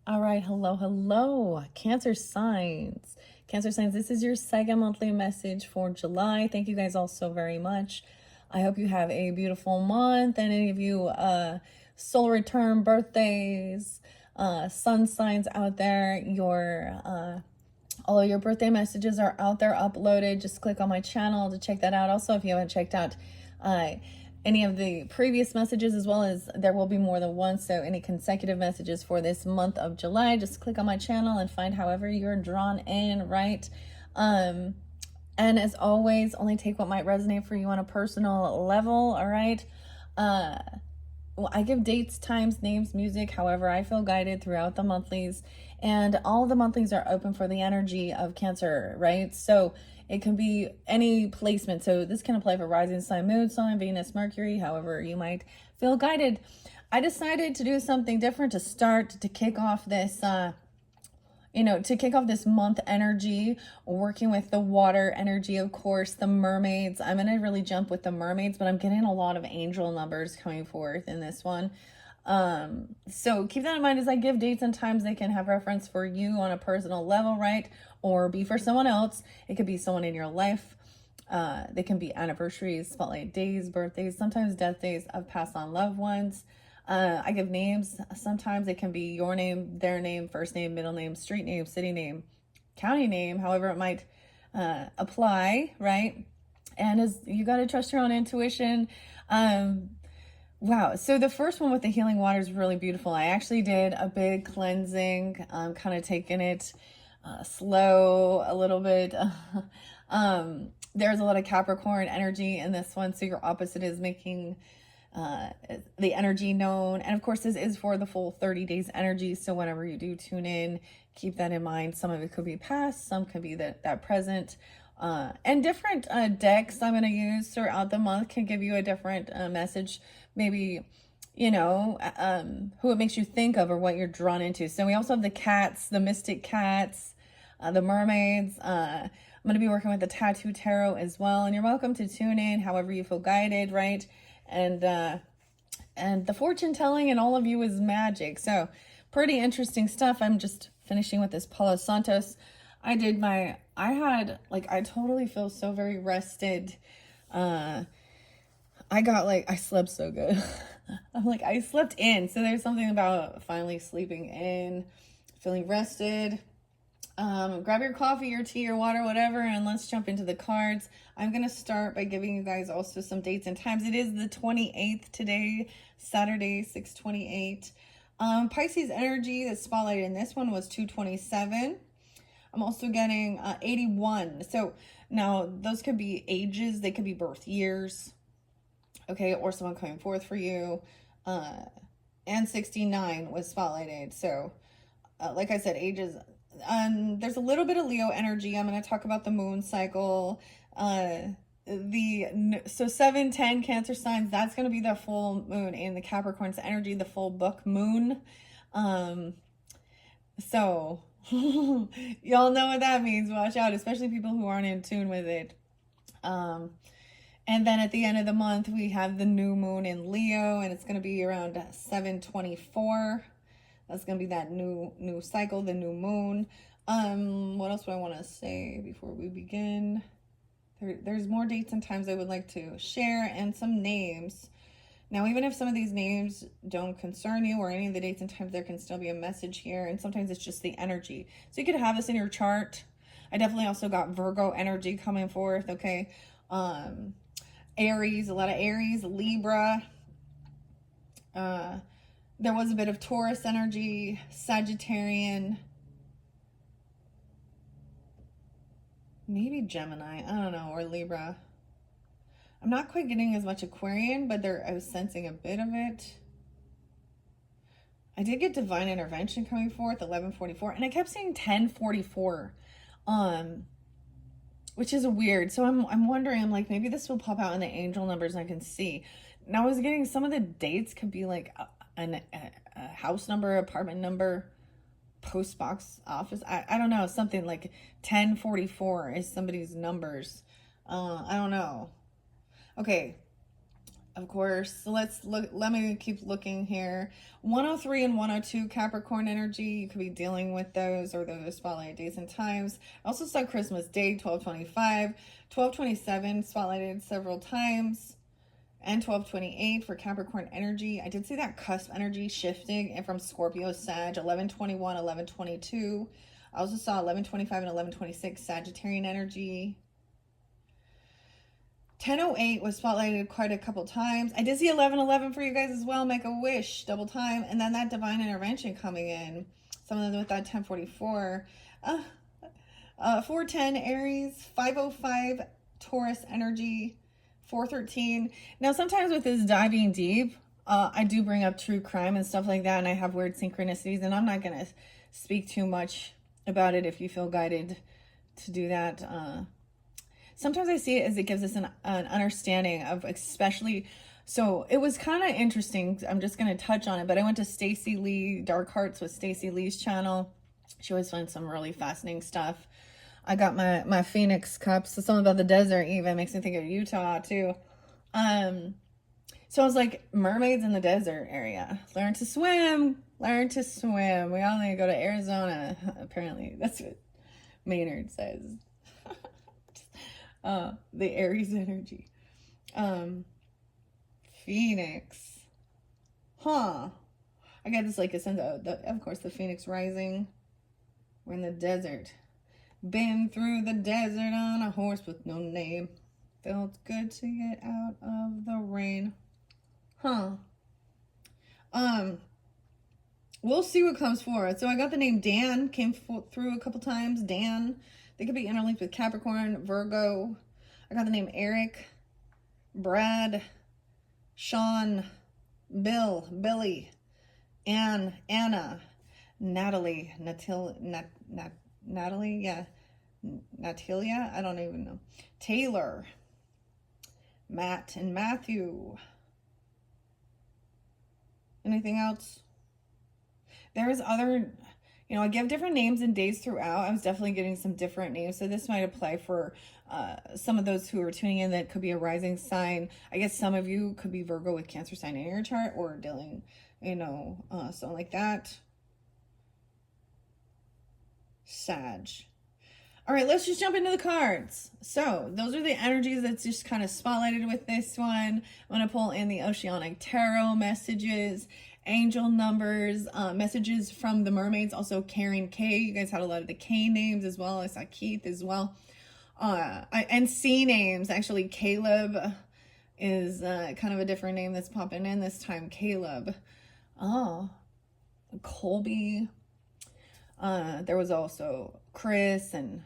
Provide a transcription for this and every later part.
All right, hello, Cancer signs. Cancer signs, this is your second monthly message for July. Thank you guys all so very much. I hope you have a beautiful month. And any of you solar return birthdays, sun signs out there, all of your birthday messages are out there uploaded. Just click on my channel to check that out. Also, if you haven't checked out any of the previous messages, as well as there will be more than one, so any consecutive messages for this month of July, just click on my channel and find however you're drawn in, right? And as always, only take what might resonate for you on a personal level, all right? Well, I give dates, times, names, music, however I feel guided throughout the monthlies. And all the monthlies are open for the energy of Cancer, right? So it can be any placement. So this can apply for rising sign, moon sign, Venus, Mercury, however you might feel guided. I decided to do something different to kick off this to kick off this month energy, working with the water energy, of course, the mermaids. I'm going to really jump with the mermaids, but I'm getting a lot of angel numbers coming forth in this one. So keep that in mind as I give dates and times. They can have reference for you on a personal level, right? Or be for someone else. It could be someone in your life. They can be anniversaries, spotlight days, birthdays, sometimes death days of passed on loved ones. I give names. Sometimes it can be your name, their name, first name, middle name, street name, city name, county name, however it might apply, right? And as you got to trust your own intuition. Wow. So the first one with the healing water is really beautiful. I actually did a big cleansing, kind of taking it slow a little bit. There's a lot of Capricorn energy in this one. So your opposite is making the energy known. And of course, this is for the full 30 days energy. So whenever you do tune in, keep that in mind. Some of it could be past, some could be that present. And different decks I'm going to use throughout the month can give you a different message. Maybe, who it makes you think of or what you're drawn into. So we also have the cats, the mystic cats, the mermaids. I'm going to be working with the tattoo tarot as well. And you're welcome to tune in however you feel guided, right? And the fortune telling in all of you is magic. So pretty interesting stuff. I'm just finishing with this Palo Santos. I totally feel so very rested. I slept so good. I slept in. So there's something about finally sleeping in, feeling rested. Grab your coffee, your tea, your water, whatever, and let's jump into the cards. I'm going to start by giving you guys also some dates and times. It is the 28th today, Saturday, 6/28. Pisces energy, the spotlight in this one was 227. I'm also getting 81. So now those could be ages. They could be birth years. Okay, or someone coming forth for you. And 69 was spotlighted. So like I said, ages. There's a little bit of Leo energy. I'm going to talk about the moon cycle. So 7-10 Cancer signs, that's going to be the full moon in the Capricorn's energy, the full book moon. So y'all know what that means. Watch out, especially people who aren't in tune with it. And then at the end of the month, we have the new moon in Leo, and it's going to be around 7/24. That's going to be that new cycle, the new moon. What else do I want to say before we begin? There's more dates and times I would like to share, and some names. Now, even if some of these names don't concern you or any of the dates and times, there can still be a message here. And sometimes it's just the energy. So you could have this in your chart. I definitely also got Virgo energy coming forth, okay? Aries, a lot of Aries, Libra. There was a bit of Taurus energy, Sagittarian, maybe Gemini, I don't know, or Libra. I'm not quite getting as much Aquarian, but I was sensing a bit of it. I did get Divine Intervention coming forth, 1144, and I kept saying 1044, which is weird. So I'm wondering, I'm like, maybe this will pop out in the angel numbers I can see. Now I was getting some of the dates could be like a house number, apartment number, post box office. I don't know, something like 1044 is somebody's numbers. I don't know. Okay, Of course. So let's look. Let me keep looking here. 103 and 102 Capricorn energy. You could be dealing with those or those spotlight days and times. I also saw Christmas Day 1225, 1227 spotlighted several times, and 1228 for Capricorn energy. I did see that cusp energy shifting and from Scorpio Sag 1121, 1122. I also saw 1125 and 1126 Sagittarian energy. 1008 was spotlighted quite a couple times. I did see 1111 for you guys as well. Make a wish, double time. And then that divine intervention coming in. Some of them with that 1044. 410 Aries, 505 Taurus energy, 413. Now, sometimes with this diving deep, I do bring up true crime and stuff like that. And I have weird synchronicities. And I'm not going to speak too much about it if you feel guided to do that. Sometimes I see it as it gives us an understanding of, especially, so it was kind of interesting. I'm just going to touch on it, but I went to Stacey Lee, Dark Hearts with Stacey Lee's channel. She always finds some really fascinating stuff. I got my Phoenix cups. So something about the desert even makes me think of Utah too. So I was like, mermaids in the desert area. Learn to swim. Learn to swim. We all need to go to Arizona. Apparently, that's what Maynard says. The Aries energy. Phoenix. Huh. I got this like a sense of course, the Phoenix rising. We're in the desert. Been through the desert on a horse with no name. Felt good to get out of the rain. Huh. We'll see what comes forward. So I got the name Dan, came through a couple times. Dan. They could be interlinked with Capricorn, Virgo. I got the name Eric, Brad, Sean, Bill, Billy, Anne, Anna, Natalie, Natalie, yeah, Natalia, I don't even know. Taylor, Matt, and Matthew. Anything else? There is other, I give different names and days throughout. I was definitely getting some different names. So this might apply for some of those who are tuning in that could be a rising sign. I guess some of you could be Virgo with Cancer sign in your chart or dealing, something like that. Sag. All right, let's just jump into the cards. So those are the energies that's just kind of spotlighted with this one. I'm going to pull in the Oceanic Tarot messages, angel numbers, messages from the mermaids. Also Karen K. You guys had a lot of the K names as well. I saw Keith as well. And C names. Actually, Caleb is kind of a different name that's popping in this time. Caleb. Oh, Colby. There was also Chris and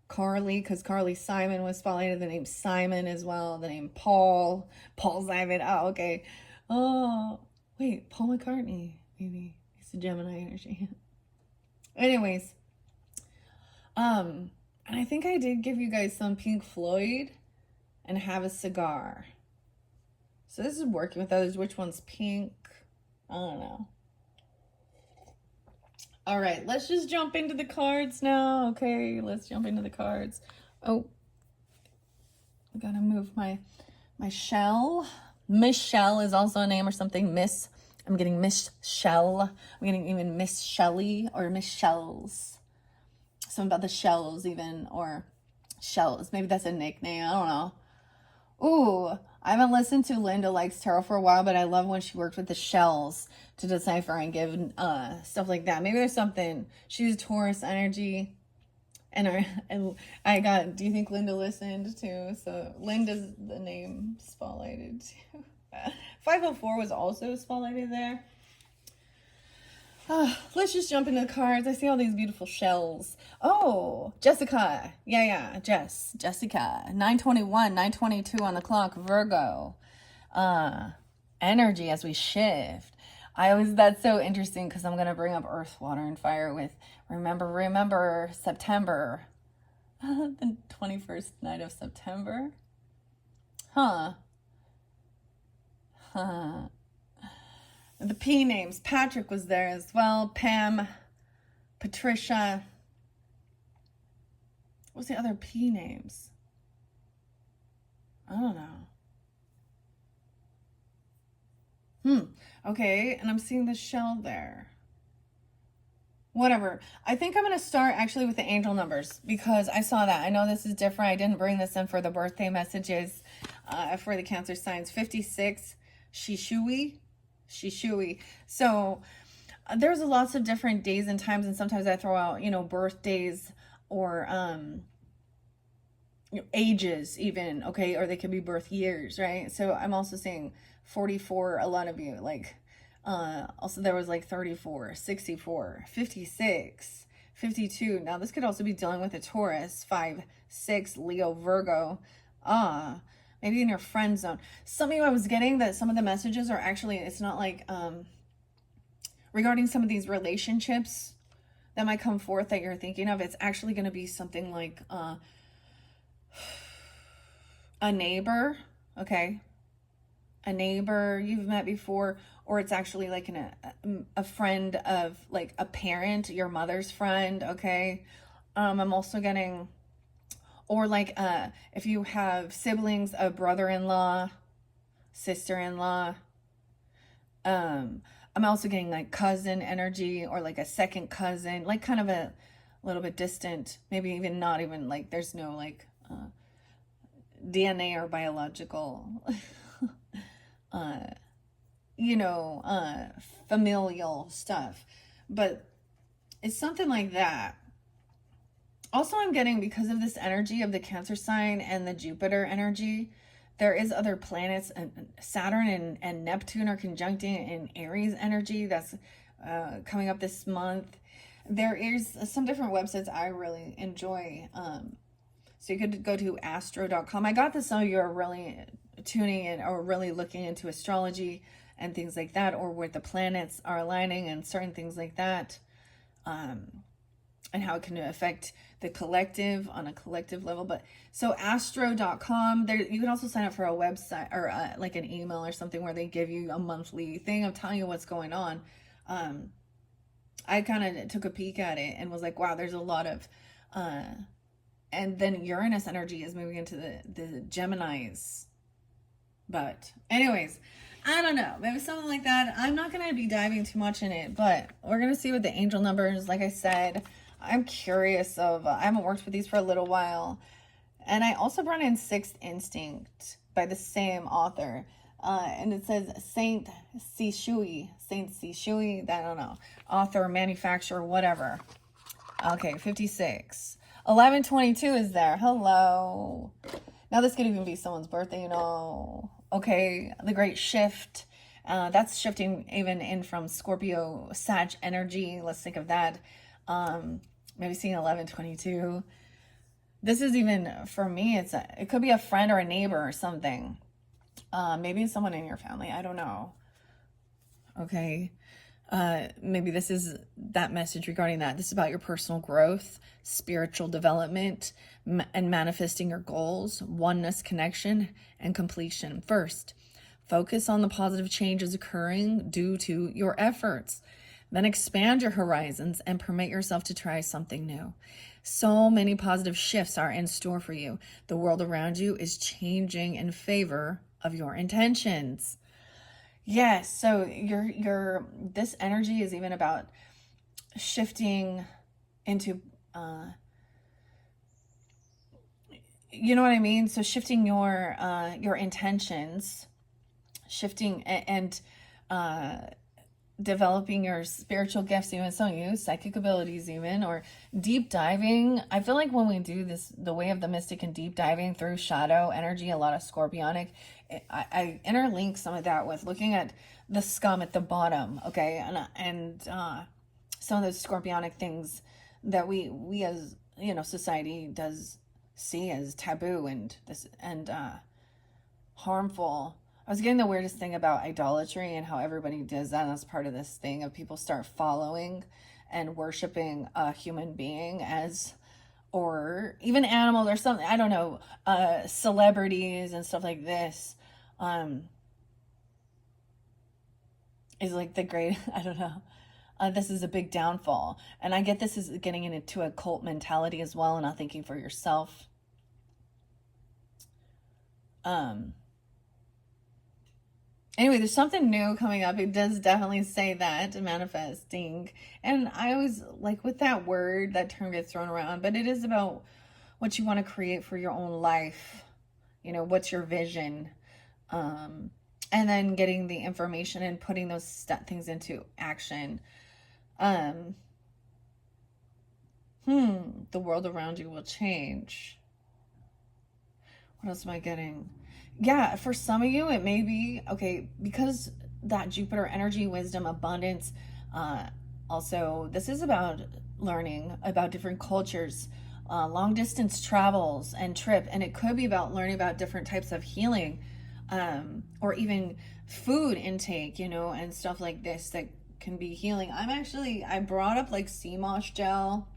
Carly, because Carly Simon was spotlighted. The name Simon as well. The name Paul. Paul Simon. Oh, okay. Oh, wait. Paul McCartney. Maybe. He's a Gemini energy. Anyways. And I think I did give you guys some Pink Floyd and Have a Cigar. So this is working with others. Which one's pink? I don't know. All right, let's just jump into the cards now. Okay, let's jump into the cards. Oh, I gotta move my shell. Miss Shell is also a name or something. Miss, I'm getting Miss Shell. I'm getting even Miss Shelly or Miss Shells. Something about the shells even, or shells. Maybe that's a nickname. I don't know. Ooh, I haven't listened to Linda Likes Tarot for a while, but I love when she worked with the shells to decipher and give stuff like that. Maybe there's something. She's Taurus energy. And I got, do you think Linda listened too? So Linda's the name spotlighted too. 504 was also spotlighted there. Let's just jump into the cards. I see all these beautiful shells. Oh, Jessica. Yeah, Jessica. 9:21, 9:22 on the clock. Virgo. Energy as we shift. That's so interesting because I'm going to bring up Earth, Water, and Fire with remember September. The 21st night of September. Huh. The P names. Patrick was there as well. Pam, Patricia. What's the other P names? I don't know. Okay, and I'm seeing the shell there. Whatever. I think I'm going to start actually with the angel numbers because I saw that. I know this is different. I didn't bring this in for the birthday messages for the Cancer signs. 56, Shishui. Shishui. So there's lots of different days and times, and sometimes I throw out, birthdays or ages even, okay? Or they could be birth years, right? So I'm also saying 44, a lot of you, like, also there was like 34, 64, 56, 52. Now this could also be dealing with a Taurus, 5, 6, Leo, Virgo. Maybe in your friend zone. Some of you, I was getting that some of the messages are actually, it's not like, regarding some of these relationships that might come forth that you're thinking of, it's actually going to be something like, a neighbor, okay? A neighbor you've met before, or it's actually like a friend of like a parent, your mother's friend, okay? I'm also getting, or like if you have siblings, a brother-in-law, sister-in-law. I'm also getting like cousin energy or like a second cousin, like kind of a little bit distant, maybe even not even like there's no like DNA or biological familial stuff, but it's something like that. Also, I'm getting, because of this energy of the Cancer sign and the Jupiter energy, there is other planets, and Saturn and Neptune are conjuncting in Aries energy. That's coming up this month. There is some different websites I really enjoy. So you could go to astro.com. I got that some of you are really tuning in or really looking into astrology and things like that, or where the planets are aligning and certain things like that, and how it can affect the collective on a collective level. But so astro.com, there you can also sign up for a website or like an email or something where they give you a monthly thing of telling you what's going on. I kind of took a peek at it and was like, wow, there's a lot of and then Uranus energy is moving into the Geminis. But anyways, I don't know, maybe something like that. I'm not going to be diving too much in it, but we're going to see what the angel numbers, like I said, I'm curious of, I haven't worked with these for a little while. And I also brought in Sixth Instinct by the same author. And it says Saint Sishui, I don't know, author, manufacturer, whatever. Okay, 56. 1122 is there. Hello. Now this could even be someone's birthday, Okay, the Great Shift. That's shifting even in from Scorpio, Sag energy. Let's think of that. Maybe seeing 1122. This is even, for me, it could be a friend or a neighbor or something. Maybe someone in your family. I don't know. Okay. Maybe this is that message regarding that. This is about your personal growth, spiritual development, and manifesting your goals, oneness, connection, and completion. First, focus on the positive changes occurring due to your efforts. Then expand your horizons and permit yourself to try something new. So many positive shifts are in store for you. The world around you is changing in favor of your intentions. Yes, so this energy is even about shifting into you know what I mean? So shifting your intentions, shifting and developing your spiritual gifts, even some of you, psychic abilities even, or deep diving. I feel like when we do this, the way of the mystic and deep diving through shadow energy, a lot of scorpionic, I interlink some of that with looking at the scum at the bottom, okay? And some of those scorpionic things that we as, society does see as taboo and harmful. I was getting the weirdest thing about idolatry and how everybody does that. And that's part of this thing of people start following and worshiping a human being as, or even animals or something. I don't know, celebrities and stuff like this. Is like the great, I don't know. This is a big downfall. And I get this is getting into a cult mentality as well, and not thinking for yourself. Anyway, there's something new coming up. It does definitely say that, manifesting. And I always like with that word, that term gets thrown around, but it is about what you want to create for your own life. You know, what's your vision? Um, and then getting the information and putting those things into action. Um, the world around you will change. What else am I getting? Yeah, for some of you, it may be okay because that Jupiter energy, wisdom, abundance. Uh, also, this is about learning about different cultures, long distance travels and trip, and it could be about learning about different types of healing, or even food intake, you know, and stuff like this that can be healing. I brought up like sea moss gel.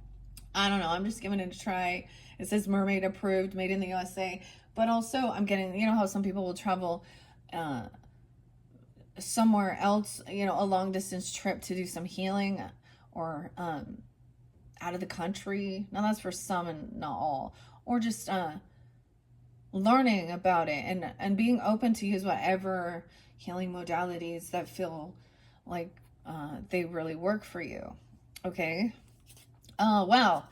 I don't know. I'm just giving it a try. It says mermaid approved, made in the USA. But also, I'm getting, you know, how some people will travel uh, somewhere else, you know, a long distance trip to do some healing or out of the country. Now, that's for some and not all. Or just learning about it and being open to use whatever healing modalities that feel like they really work for you. Okay. Oh, wow.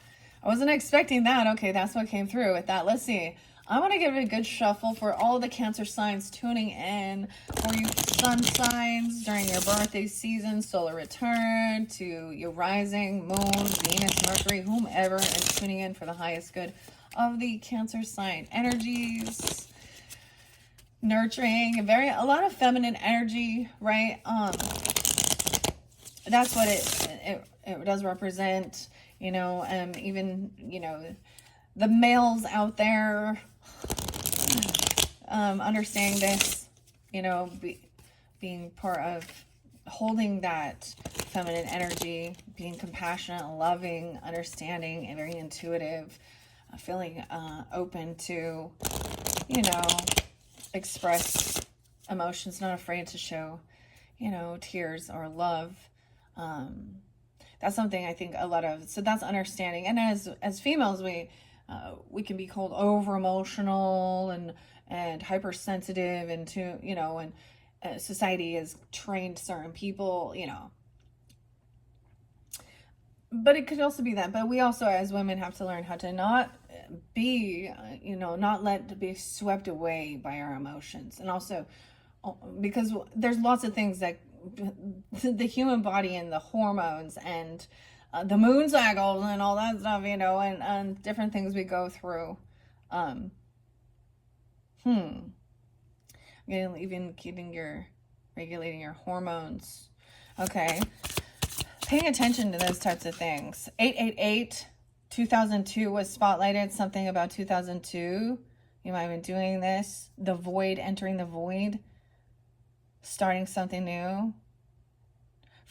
I wasn't expecting that. Okay, that's what came through with that. Let's see. I want to give it a good shuffle for all the Cancer signs tuning in, for you sun signs during your birthday season, solar return, to your rising, moon, Venus, Mercury, whomever is tuning in for the highest good of the Cancer sign energies. Nurturing, a lot of feminine energy, right? That's what it does represent, you know. Even, you know, the males out there, understanding this, you know, being part of holding that feminine energy, being compassionate, loving, understanding, and very intuitive, feeling open to, you know, express emotions, not afraid to show, you know, tears or love. That's something I think a lot of, so that's understanding. And as females, we can be called over emotional and hypersensitive, and to, you know, and society has trained certain people, you know, but it could also be that. But we also, as women, have to learn how to not be, you know, not let be swept away by our emotions. And also, because there's lots of things that the human body and the hormones and the moon cycles and all that stuff, you know, and different things we go through. Even regulating your hormones. Okay. Paying attention to those types of things. 888, 2002 was spotlighted. Something about 2002. You might have been doing this. The void, entering the void. Starting something new.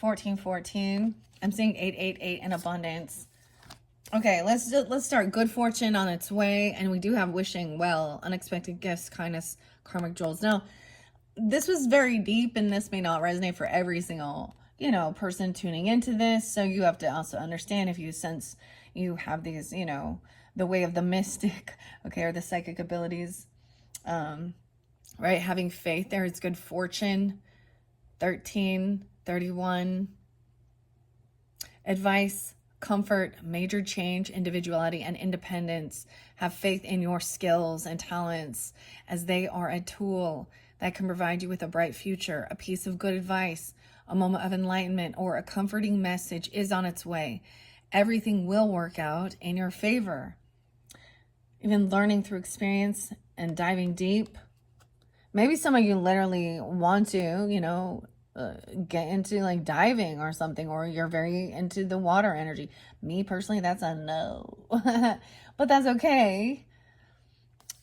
1414. I'm seeing 888 in abundance. Okay, let's start. Good fortune on its way, and we do have wishing well, unexpected gifts, kindness, karmic jewels. Now, this was very deep, and this may not resonate for every single, you know, person tuning into this. So you have to also understand if you sense you have these, you know, the way of the mystic, okay, or the psychic abilities, right? Having faith there is good fortune. 13, 31. Advice, comfort, major change, individuality, and independence. Have faith in your skills and talents, as they are a tool that can provide you with a bright future. A piece of good advice, a moment of enlightenment, or a comforting message is on its way. Everything will work out in your favor. Even learning through experience and diving deep. Maybe some of you literally want to, you know, get into like diving or something, or you're very into the water energy. Me personally, that's a no. But that's okay.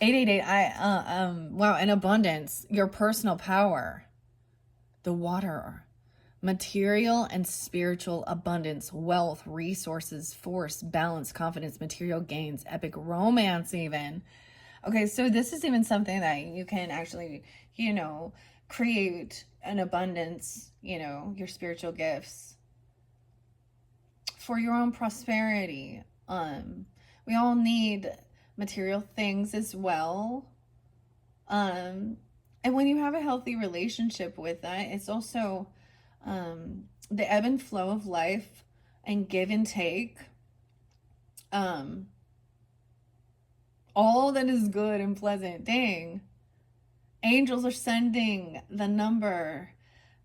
888, wow, in abundance, your personal power, the water, material and spiritual abundance, wealth, resources, force, balance, confidence, material gains, epic romance even. Okay, so this is even something that you can actually, you know, create an abundance, you know, your spiritual gifts for your own prosperity. We all need material things as well. And when you have a healthy relationship with that, it's also the ebb and flow of life and give and take. All that is good and pleasant. Dang. Angels are sending the number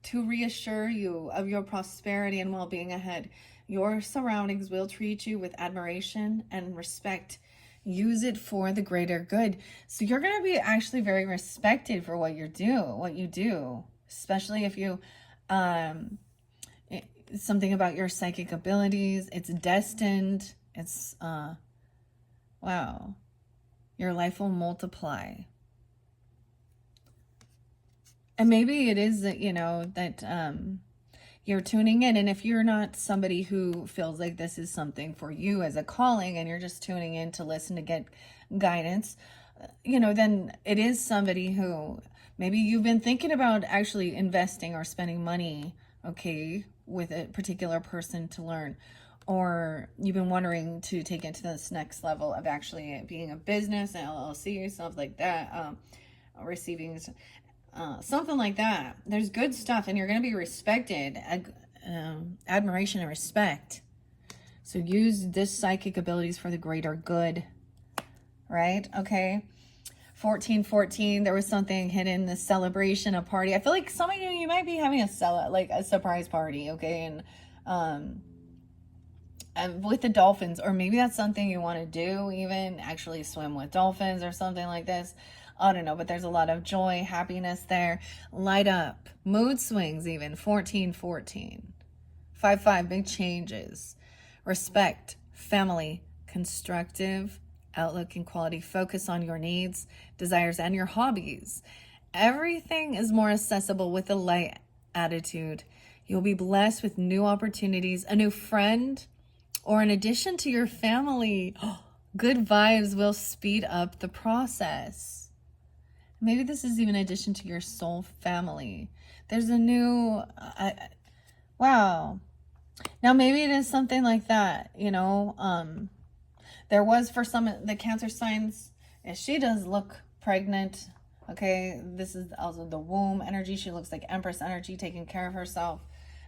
to reassure you of your prosperity and well-being ahead. Your surroundings will treat you with admiration and respect. Use it for the greater good. So you're going to be actually very respected for what you do, especially if you, something about your psychic abilities. It's destined. It's, wow. Your life will multiply. And maybe it is that, that you're tuning in. And if you're not somebody who feels like this is something for you as a calling and you're just tuning in to listen to get guidance, then it is somebody who maybe you've been thinking about actually investing or spending money, okay, with a particular person to learn. Or you've been wondering to take it to this next level of actually being a business, an LLC, stuff like that, receiving something like that. There's good stuff, and you're going to be respected, admiration and respect. So use this psychic abilities for the greater good, right? Okay. 1414, there was something hidden, the celebration, a party. I feel like some of you might be having a surprise party, okay? And with the dolphins, or maybe that's something you want to do, even actually swim with dolphins or something like this. I don't know, but there's a lot of joy, happiness there. Light up. Mood swings even. 1414. 55, big changes. Respect, family, constructive outlook and quality. Focus on your needs, desires, and your hobbies. Everything is more accessible with a light attitude. You'll be blessed with new opportunities, a new friend, or in addition to your family. Good vibes will speed up the process. Maybe this is even in addition to your soul family. There's a new, wow. Now maybe it is something like that, there was for some, the Cancer signs, and she does look pregnant. Okay, this is also the womb energy. She looks like Empress energy, taking care of herself.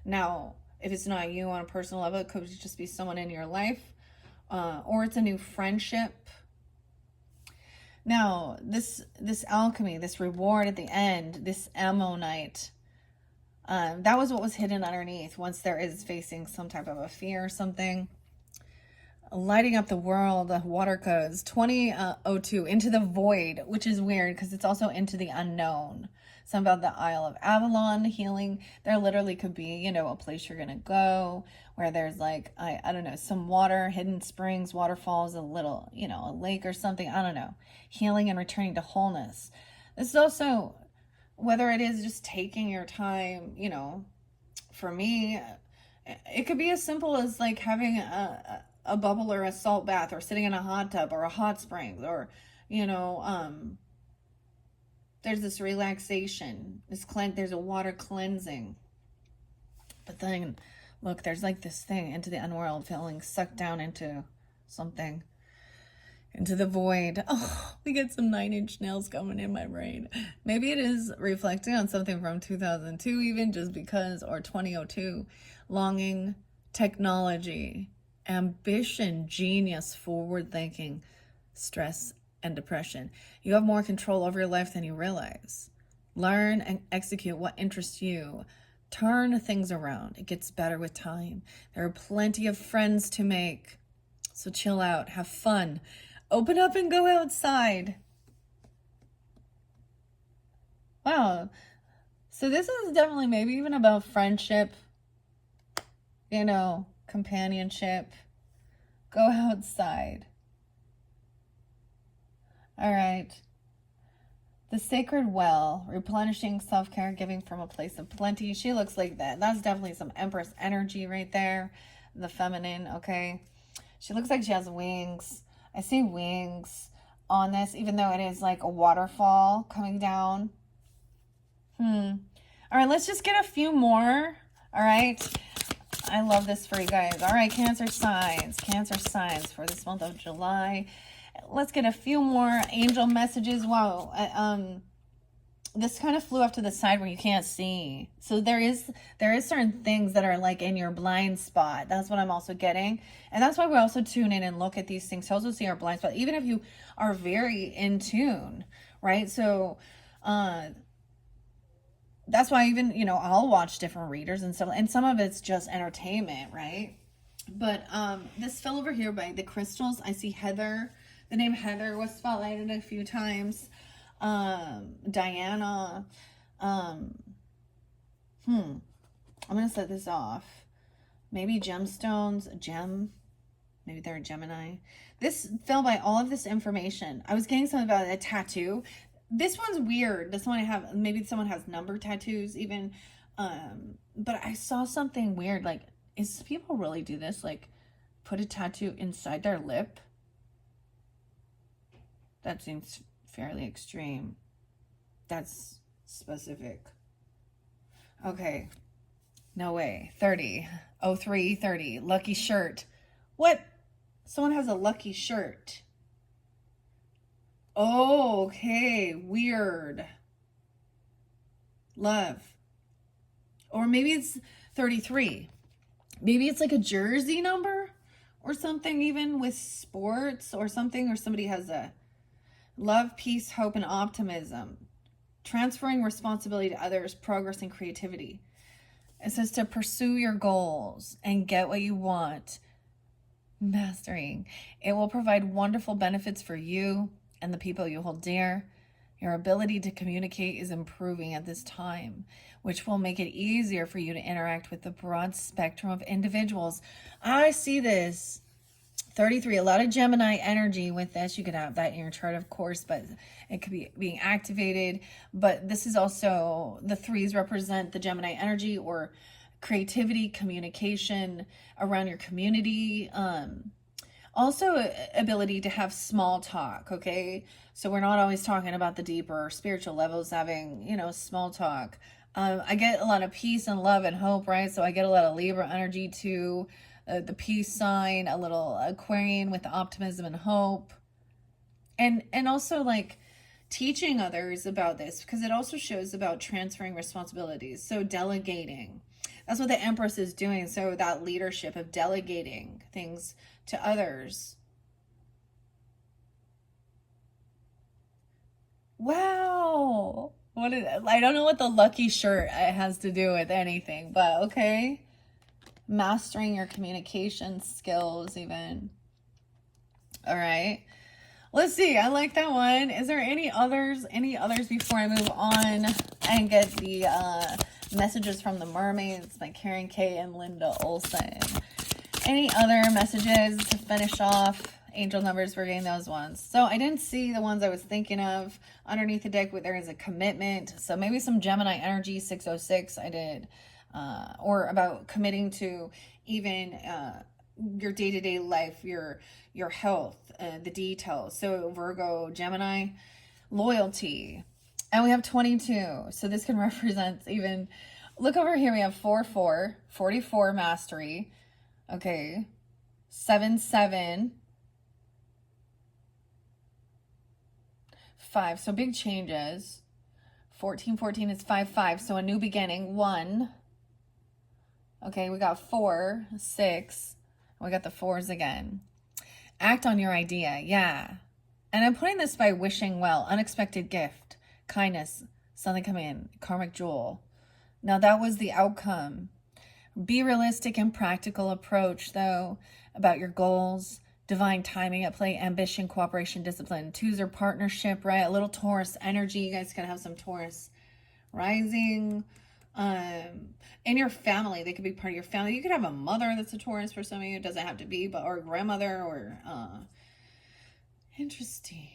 Now, if it's not you on a personal level, it could just be someone in your life, or it's a new friendship. Now, this alchemy, this reward at the end, this ammonite, that was what was hidden underneath once there is facing some type of a fear or something. Lighting up the world, the water codes, 2002, into the void, which is weird because it's also into the unknown. Some about the Isle of Avalon, healing. There literally could be, a place you're going to go where there's like, I don't know, some water, hidden springs, waterfalls, a little, a lake or something. I don't know. Healing and returning to wholeness. This is also, whether it is just taking your time, for me, it could be as simple as like having a bubble or a salt bath, or sitting in a hot tub or a hot springs, or, there's this relaxation, there's a water cleansing. But then, look, there's like this thing into the unworld, feeling sucked down into something, into the void. Oh, we get some 9-inch nails coming in my brain. Maybe it is reflecting on something from 2002 even, just because, or 2002. Longing, technology, ambition, genius, forward thinking, stress, and depression. You have more control over your life than you realize. Learn and execute what interests you. Turn things around. It gets better with time. There are plenty of friends to make. So chill out, have fun, open up and go outside. Wow. So this is definitely maybe even about friendship, companionship. Go outside. All right. The sacred well, replenishing, self-care, giving from a place of plenty. She looks like that. That's definitely some Empress energy right there. The feminine, okay? She looks like she has wings. I see wings on this, even though it is like a waterfall coming down. All right, let's just get a few more. All right. I love this for you guys. All right, Cancer signs for this month of July. Let's get a few more angel messages. Wow. this kind of flew off to the side where you can't see. So there is certain things that are like in your blind spot. That's what I'm also getting. And that's why we also tune in and look at these things to also see our blind spot, even if you are very in tune, right? So that's why even, you know, I'll watch different readers and stuff, and some of it's just entertainment, right? But this fell over here by the crystals. I see Heather. The name Heather was spotlighted a few times. Diana. I'm gonna set this off. Maybe gemstones, gem. Maybe they're a Gemini. This fell by all of this information. I was getting something about a tattoo. This one's weird. This one I have, maybe someone has number tattoos even. But I saw something weird. Like, is people really do this? Like, put a tattoo inside their lip? That seems fairly extreme. That's specific. Okay. No way. 30. 03 30. Lucky shirt. What? Someone has a lucky shirt. Oh, okay. Weird. Love. Or maybe it's 33. Maybe it's like a jersey number or something, even with sports or something, or somebody has a love, peace, hope, and optimism. Transferring responsibility to others, progress, and creativity. It says to pursue your goals and get what you want. Mastering. It will provide wonderful benefits for you and the people you hold dear. Your ability to communicate is improving at this time, which will make it easier for you to interact with the broad spectrum of individuals. I see this. 33, a lot of Gemini energy with this. You could have that in your chart, of course, but it could be being activated. But this is also, the threes represent the Gemini energy or creativity, communication around your community. Also, ability to have small talk, okay? So we're not always talking about the deeper spiritual levels, having, you know, small talk. I get a lot of peace and love and hope, right? So I get a lot of Libra energy too. The peace sign, a little Aquarian with optimism and hope. And also like teaching others about this, because it also shows about transferring responsibilities. So delegating. That's what the Empress is doing. So that leadership of delegating things to others. Wow. What is, I don't know what the lucky shirt has to do with anything, but okay. Mastering your communication skills even. All right. Let's see. I like that one. Is there any others before I move on and get the messages from the Mermaids by Karen K and Linda Olson? Any other messages to finish off? Angel numbers, we're getting those ones. So I didn't see the ones I was thinking of. Underneath the deck, there is a commitment. So maybe some Gemini energy, 606 I did. Or about committing to even your day-to-day life, your health, the details. So Virgo, Gemini, loyalty. And we have 22. So this can represent even, look over here, we have 4-4, 44 mastery. Okay. 7-7. 5. So big changes. 14-14 is 5-5. So a new beginning. 1. Okay, we got 4, 6. We got the 4s again. Act on your idea. Yeah. And I'm putting this by wishing well. Unexpected gift. Kindness. Something coming in. Karmic jewel. Now that was the outcome. Be realistic and practical approach, though, about your goals. Divine timing at play. Ambition, cooperation, discipline. 2s are partnership, right? A little Taurus energy. You guys can have some Taurus rising. In your family, they could be part of your family. You could have a mother that's a Taurus for some of you. It doesn't have to be, but or a grandmother or interesting.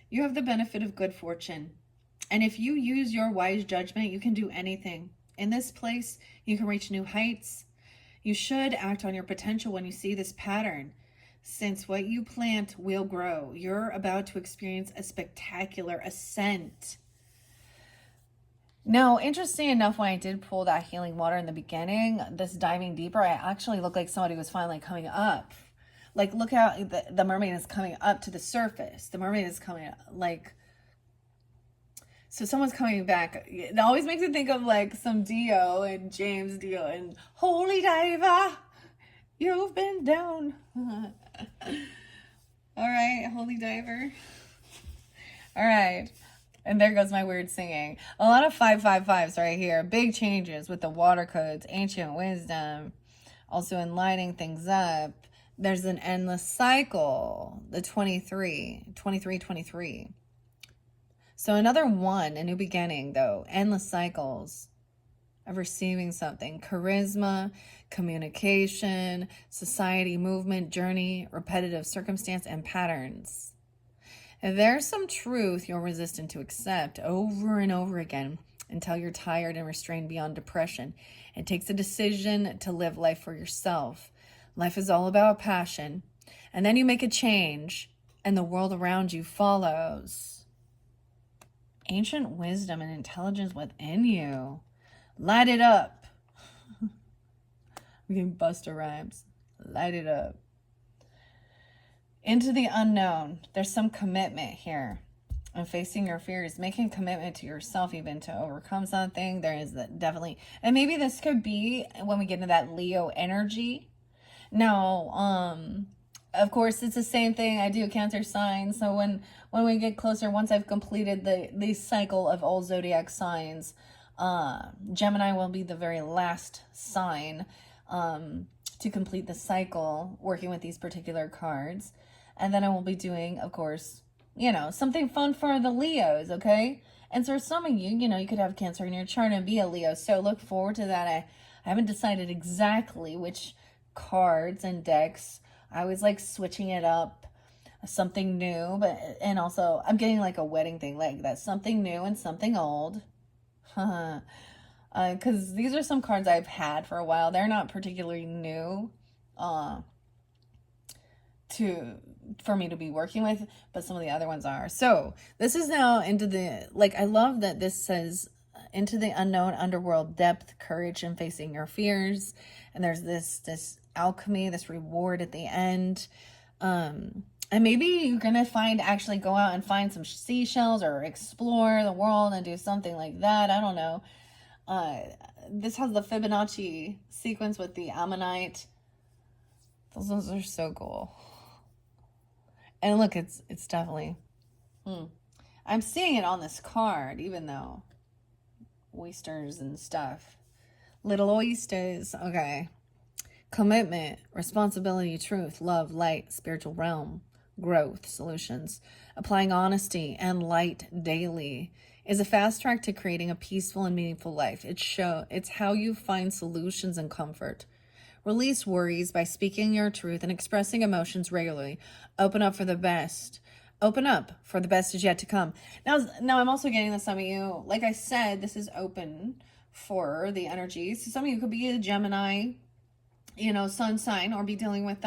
You have the benefit of good fortune. And if you use your wise judgment, you can do anything. In this place, you can reach new heights. You should act on your potential when you see this pattern, since what you plant will grow. You're about to experience a spectacular ascent. Now, interesting enough, when I did pull that healing water in the beginning, this diving deeper, I actually looked like somebody was finally coming up. Like, look how the mermaid is coming up to the surface. The mermaid is coming up, like, So someone's coming back. It always makes me think of like some Dio and James Dio and Holy Diver, you've been down. All right, Holy Diver. All right. And there goes my weird singing. A lot of 555s right here. Big changes with the water codes, ancient wisdom, also enlightening things up. There's an endless cycle, the 23, 23, 23. So another one, a new beginning though, endless cycles of receiving something, charisma, communication, society, movement, journey, repetitive circumstance, and patterns. If there's some truth you're resistant to accept over and over again until you're tired and restrained beyond depression. It takes a decision to live life for yourself. Life is all about passion. And then you make a change and the world around you follows. Ancient wisdom and intelligence within you. Light it up. We can Busta Rhymes. Light it up. Into the unknown. There's some commitment here. And facing your fears, making a commitment to yourself even to overcome something. There is definitely, and maybe this could be when we get into that Leo energy. Now, of course, it's the same thing. I do Cancer signs. So when we get closer, once I've completed the cycle of all zodiac signs, Gemini will be the very last sign to complete the cycle, working with these particular cards. And then I will be doing, of course, you know, something fun for the Leos, okay? And so for some of you, you know, you could have Cancer in your chart and be a Leo. So look forward to that. I haven't decided exactly which cards and decks. I always like switching it up, something new, but, and also I'm getting like a wedding thing, like that's something new and something old. Because these are some cards I've had for a while. They're not particularly new for me to be working with, but some of the other ones are. So this is now into the, like, I love that this says into the unknown underworld, depth, courage, and facing your fears. And there's this alchemy, this reward at the end. And maybe you're gonna actually go out and find some seashells or explore the world and do something like that. I don't know. This has the Fibonacci sequence with the ammonite. Those ones are so cool. And look, it's definitely, I'm seeing it on this card, even though oysters and stuff. Little oysters. Okay. Commitment, responsibility, truth, love, light, spiritual realm, growth, solutions. Applying honesty and light daily is a fast track to creating a peaceful and meaningful life. It's how you find solutions and comfort. Release worries by speaking your truth and expressing emotions regularly. Open up for the best. Open up for the best is yet to come. Now I'm also getting this, some of you, like I said, this is open for the energies. So some of you could be a Gemini, you know, sun sign, or be dealing with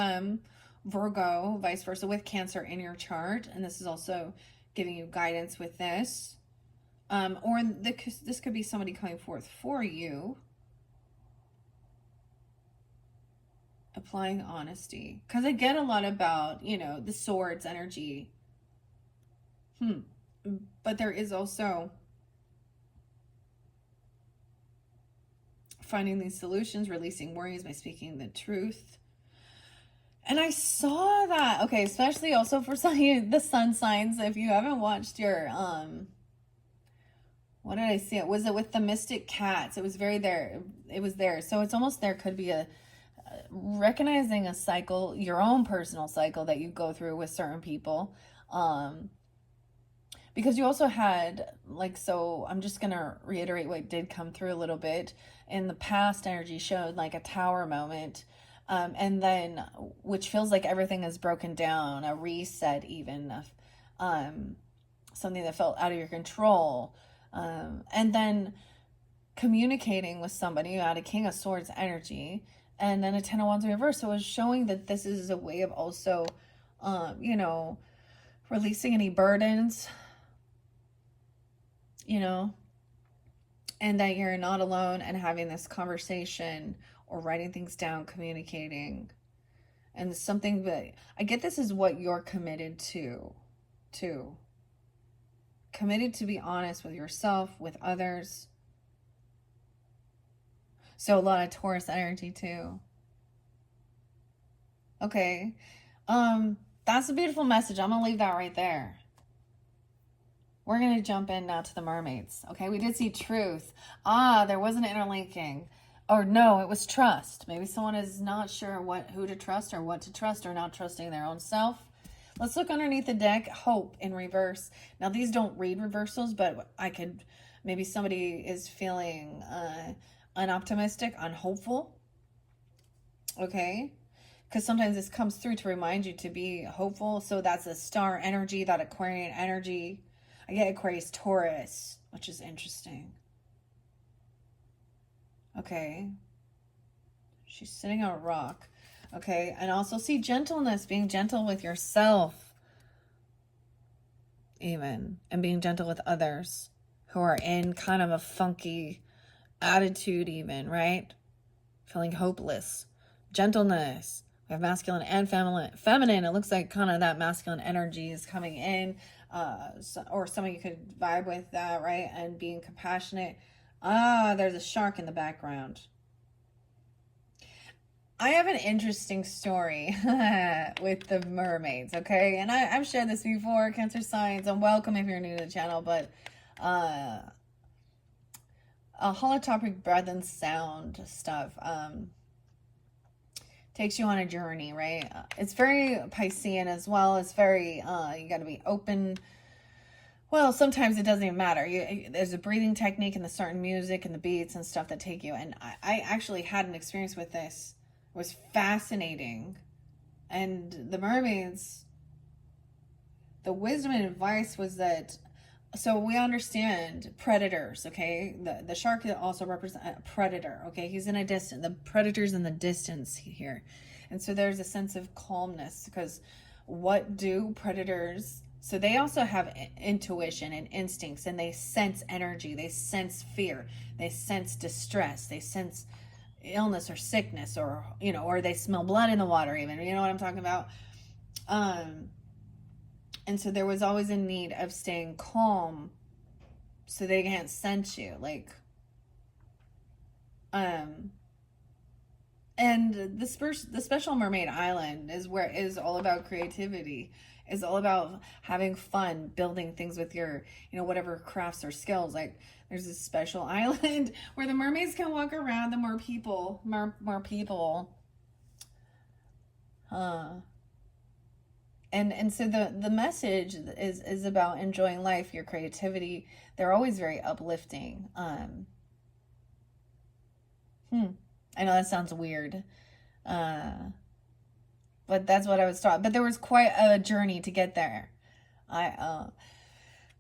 Virgo, vice versa, with Cancer in your chart. And this is also giving you guidance with this. Or this could be somebody coming forth for you. Applying honesty. Because I get a lot about, you know, the swords energy. But there is also finding these solutions, releasing worries by speaking the truth. And I saw that, okay, especially also for some of you, the sun signs. If you haven't watched your, what did I see? It was it with the mystic cats. It was it was there. So it's almost there could be a recognizing a cycle, your own personal cycle that you go through with certain people. Because you also had, like, so I'm just going to reiterate what did come through a little bit. In the past, energy showed like a tower moment. And then, which feels like everything is broken down, a reset even, something that felt out of your control. And then communicating with somebody, you had a King of Swords energy, and then a Ten of Wands reverse. So it was showing that this is a way of also, you know, releasing any burdens, you know, and that you're not alone, and having this conversation or writing things down, communicating. And something that I get, this is what you're committed to. committed to be honest with yourself, with others. So a lot of Taurus energy too. Okay. That's a beautiful message. I'm going to leave that right there. We're going to jump in now to the mermaids. Okay, we did see truth. There was an interlinking. Or no, it was trust. Maybe someone is not sure who to trust or what to trust, or not trusting their own self. Let's look underneath the deck. Hope in reverse. Now, these don't read reversals, but maybe somebody is feeling unoptimistic, unhopeful. Okay, because sometimes this comes through to remind you to be hopeful. So that's a star energy, that Aquarian energy. I get Aquarius Taurus, which is interesting. Okay. She's sitting on a rock. Okay. And also see gentleness, being gentle with yourself. Even. And being gentle with others who are in kind of a funky attitude even, right? Feeling hopeless. Gentleness. We have masculine and feminine. It looks like kind of that masculine energy is coming in. Or someone you could vibe with that, right? And being compassionate. There's a shark in the background. I have an interesting story with the mermaids, okay? And I've shared this before, Cancer signs, and welcome if you're new to the channel, but a holotropic breath and sound stuff takes you on a journey, right? It's very Piscean as well. It's very, you got to be open. Well, sometimes it doesn't even matter. There's a breathing technique and the certain music and the beats and stuff that take you. And I actually had an experience with this. It was fascinating. And the mermaids, the wisdom and advice was that, so we understand predators, okay? The shark also represents a predator, okay? He's in a distance. The predator's in the distance here. And so there's a sense of calmness, because what do predators... So they also have intuition and instincts, and they sense energy. They sense fear. They sense distress. They sense illness or sickness, or, you know, or they smell blood in the water even. You know what I'm talking about? And so there was always a need of staying calm so they can't sense you. Like, and the special mermaid island is all about creativity. Is all about having fun, building things with your, you know, whatever crafts or skills. Like, there's this special island where the mermaids can walk around, the more people. And so the message is about enjoying life, your creativity. They're always very uplifting. I know that sounds weird. But that's what I was taught. But there was quite a journey to get there. I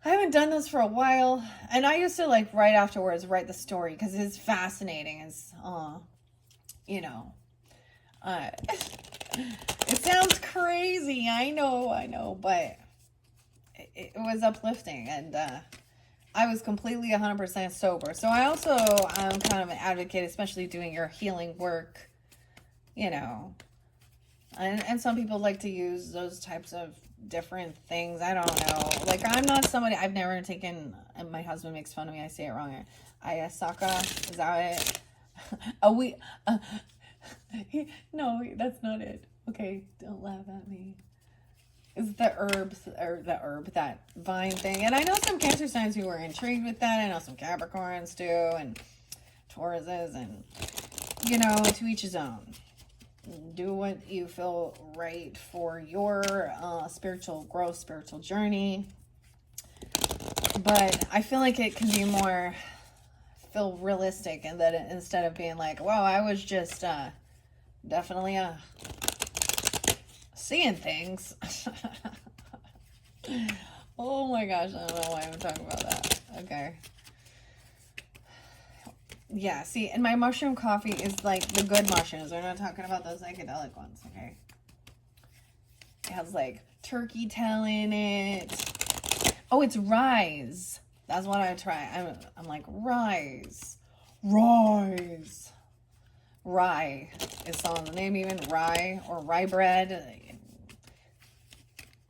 haven't done this for a while, and I used to, like, right afterwards write the story because it's fascinating. It's you know, it sounds crazy. I know, but it was uplifting, and I was completely 100% sober. So I also I'm kind of an advocate, especially doing your healing work, you know. And some people like to use those types of different things. I don't know. Like, I'm not somebody, I've never taken, and my husband makes fun of me, I say it wrong. Ayasaka, is that it? No, that's not it. Okay, don't laugh at me. It's the herbs, or that vine thing. And I know some Cancer signs who are intrigued with that. I know some Capricorns too, and Tauruses, and, you know, to each his own. Do what you feel right for your spiritual growth, spiritual journey. But I feel like it can be more feel realistic, and that instead of being like, wow, I was just definitely seeing things. Oh my gosh, I don't know why I'm talking about that. Okay. Yeah, see, and my mushroom coffee is like the good mushrooms. We're not talking about those psychedelic ones, okay? It has like turkey tail in it. Oh, it's rise. That's what I try. I'm like, rise. Rye is on the name, even rye or rye bread.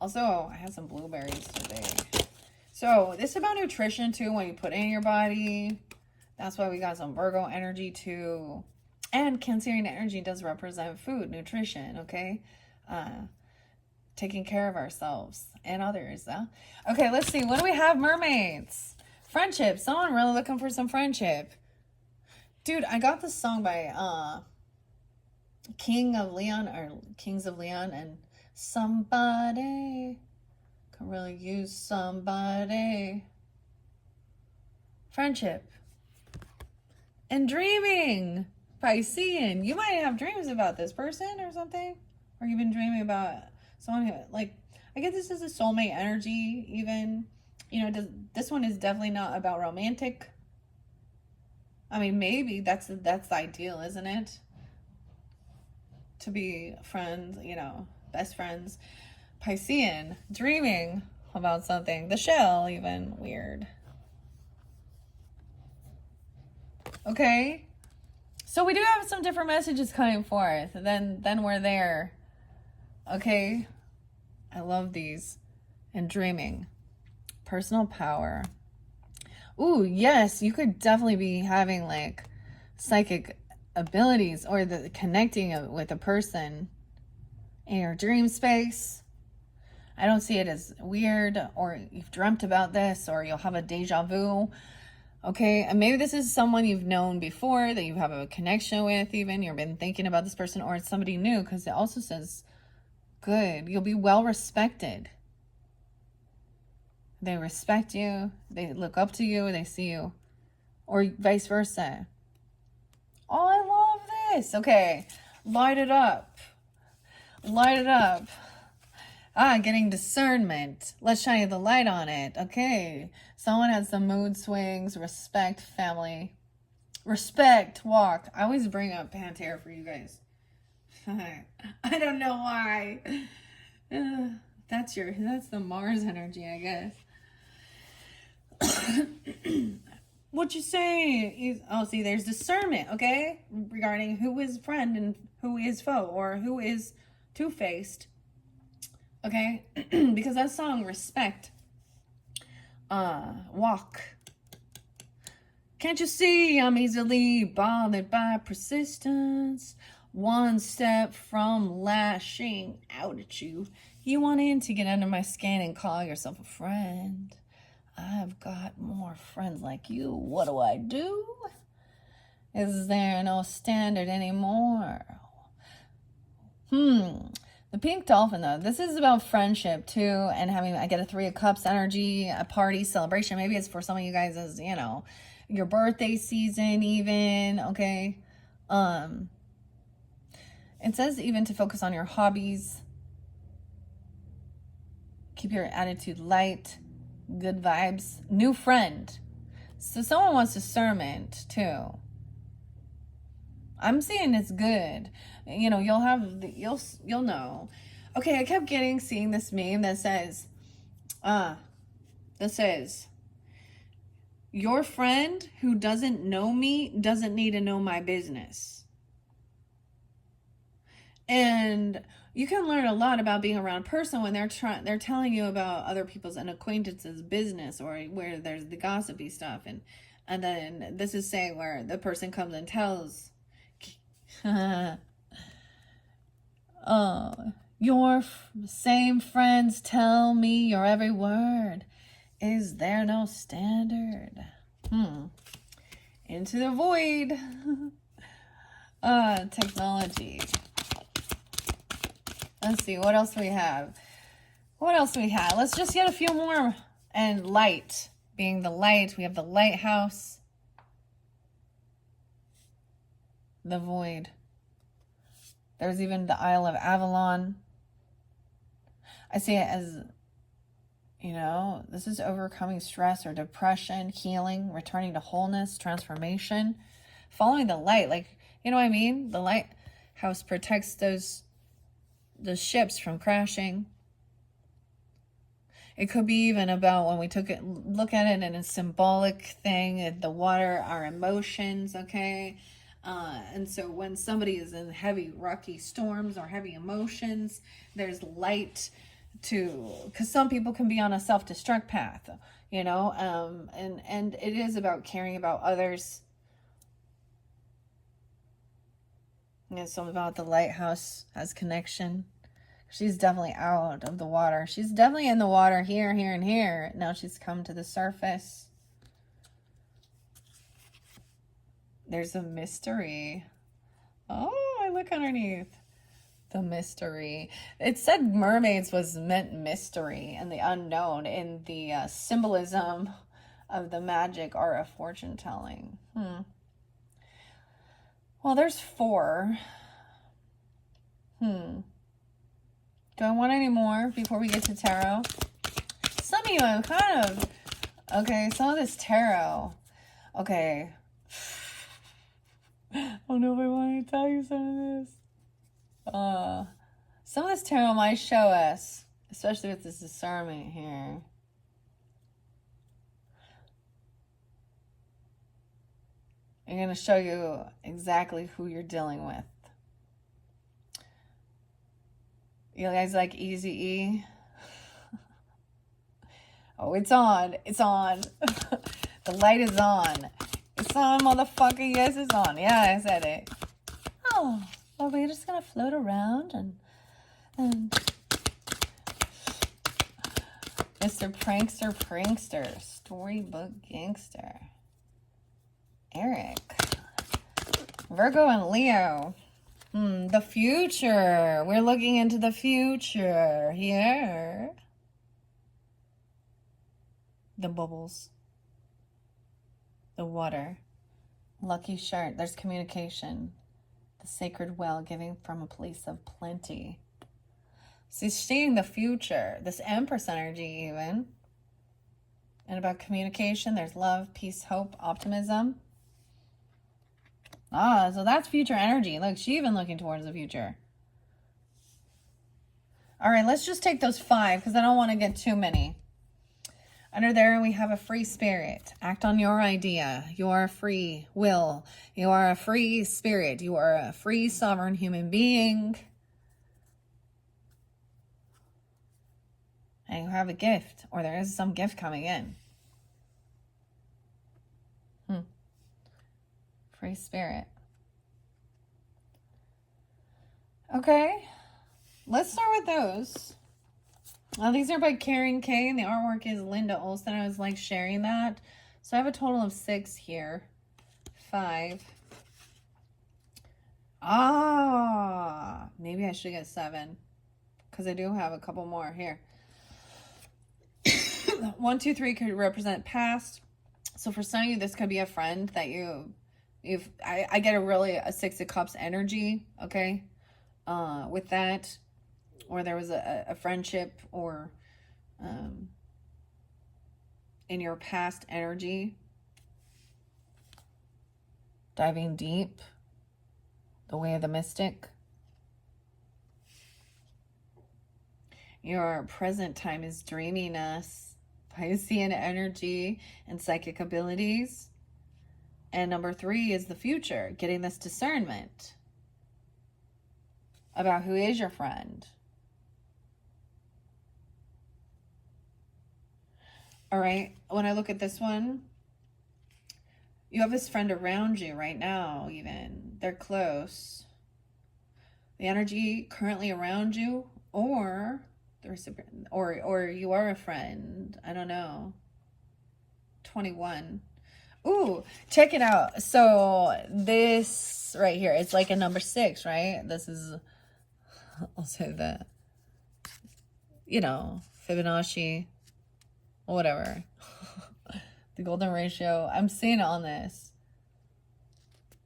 Also, I had some blueberries today. So this is about nutrition too, when you put it in your body. That's why we got some Virgo energy too. And Cancerian energy does represent food, nutrition, okay? Taking care of ourselves and others. Okay, let's see. What do we have? Mermaids. Friendship. Someone really looking for some friendship. Dude, I got this song by King of Leon, or Kings of Leon, and somebody could really use somebody. Friendship. And dreaming. Piscean. You might have dreams about this person or something. Or you've been dreaming about someone who, like, I guess this is a soulmate energy, even. You know, this one is definitely not about romantic. I mean, maybe that's the ideal, isn't it? To be friends, you know, best friends. Piscean, dreaming about something. The shell, even. Weird. Okay. So we do have some different messages coming forth. Then we're there. Okay. I love these. And dreaming. Personal power. Ooh, yes, you could definitely be having like psychic abilities, or the connecting with a person in your dream space. I don't see it as weird, or you've dreamt about this, or you'll have a deja vu. Okay, and maybe this is someone you've known before, that you have a connection with, even you've been thinking about this person, or it's somebody new, because it also says good. You'll be well respected. They respect you, they look up to you, they see you, or vice versa. Oh, I love this. Okay, light it up. Light it up. Getting discernment. Let's shine the light on it. Okay, someone has some mood swings. Respect, family. Respect, walk. I always bring up Pantera for you guys. I don't know why. That's the Mars energy, I guess. What you say? See, there's discernment, okay? Regarding who is friend and who is foe, or who is two-faced. Okay? Because that song, Respect. Walk. Can't you see I'm easily bothered by persistence? One step from lashing out at you. You want in to get under my skin and call yourself a friend. I've got more friends like you. What do? Is there no standard anymore? The pink dolphin, though. This is about friendship, too. And having, I get a 3 of Cups energy, a party, celebration. Maybe it's for some of you guys as, you know, your birthday season even, okay? It says even to focus on your hobbies. Keep your attitude light. Good vibes. New friend. So someone wants discernment too. I'm seeing it's good. You know, you'll know. Okay, I kept seeing this meme that says, your friend who doesn't know me doesn't need to know my business. And you can learn a lot about being around a person when they're telling you about other people's and acquaintances' business, or where there's the gossipy stuff, and then this is saying where the person comes and tells, your same friends tell me your every word. Is there no standard? Into the void. Technology. Let's see, what else do we have? Let's just get a few more. And light, being the light. We have the lighthouse. The void. There's even the Isle of Avalon. I see it as, you know, this is overcoming stress or depression, healing, returning to wholeness, transformation. Following the light, like, you know what I mean? The lighthouse protects those ships from crashing. It could be even about when we look at it in a symbolic thing, the water, our emotions, okay? And so when somebody is in heavy, rocky storms or heavy emotions, there's light because some people can be on a self-destruct path. you know, and it is about caring about others. And something about the lighthouse has connection. She's definitely out of the water. She's definitely in the water here, here, and here. Now she's come to the surface. There's a mystery. Oh, I look underneath. The mystery. It said mermaids was meant mystery and the unknown in the symbolism of the magic art of fortune telling. Well, there's 4. Do I want any more before we get to tarot? Some of you I'm kind of... Okay, some of this tarot. Okay. I don't know if I want to tell you some of this. Some of this tarot might show us, especially with this discernment here. I'm going to show you exactly who you're dealing with. You guys like Eazy-E? Oh, it's on. It's on. The light is on. It's on, motherfucker. Yes, it's on. Yeah, I said it. Oh, well, we're just going to float around and Mr. Prankster, storybook gangster. Eric. Virgo and Leo. The future. We're looking into the future here. The bubbles. The water. Lucky shirt. There's communication. The sacred well giving from a place of plenty. So he's seeing the future. This Empress energy even. And about communication, there's love, peace, hope, optimism. So that's future energy. Look, she's even looking towards the future. All right, let's just take those 5 because I don't want to get too many. Under there, we have a free spirit. Act on your idea. You are a free will. You are a free spirit. You are a free sovereign human being. And you have a gift, or there is some gift coming in. Free spirit. Okay, let's start with those. These are by Karen K, and the artwork is Linda Olson. I was like sharing that. So I have a total of 6 here. 5. Maybe I should get 7. Because I do have a couple more here. 1, 2, 3 could represent past. So for some of you, this could be a friend that I get a 6 of Cups energy, okay? With that, or there was a friendship or in your past energy, diving deep, the way of the mystic. Your present time is dreaminess, Piscean energy, and psychic abilities. And number 3 is the future, getting this discernment about who is your friend. All right, when I look at this one, you have this friend around you right now, even. They're close. The energy currently around you, or the recipient, or you are a friend. I don't know. 21. Ooh, check it out. So this right here, it's like a number 6, right? This is also the, Fibonacci, whatever. The golden ratio. I'm seeing it on this.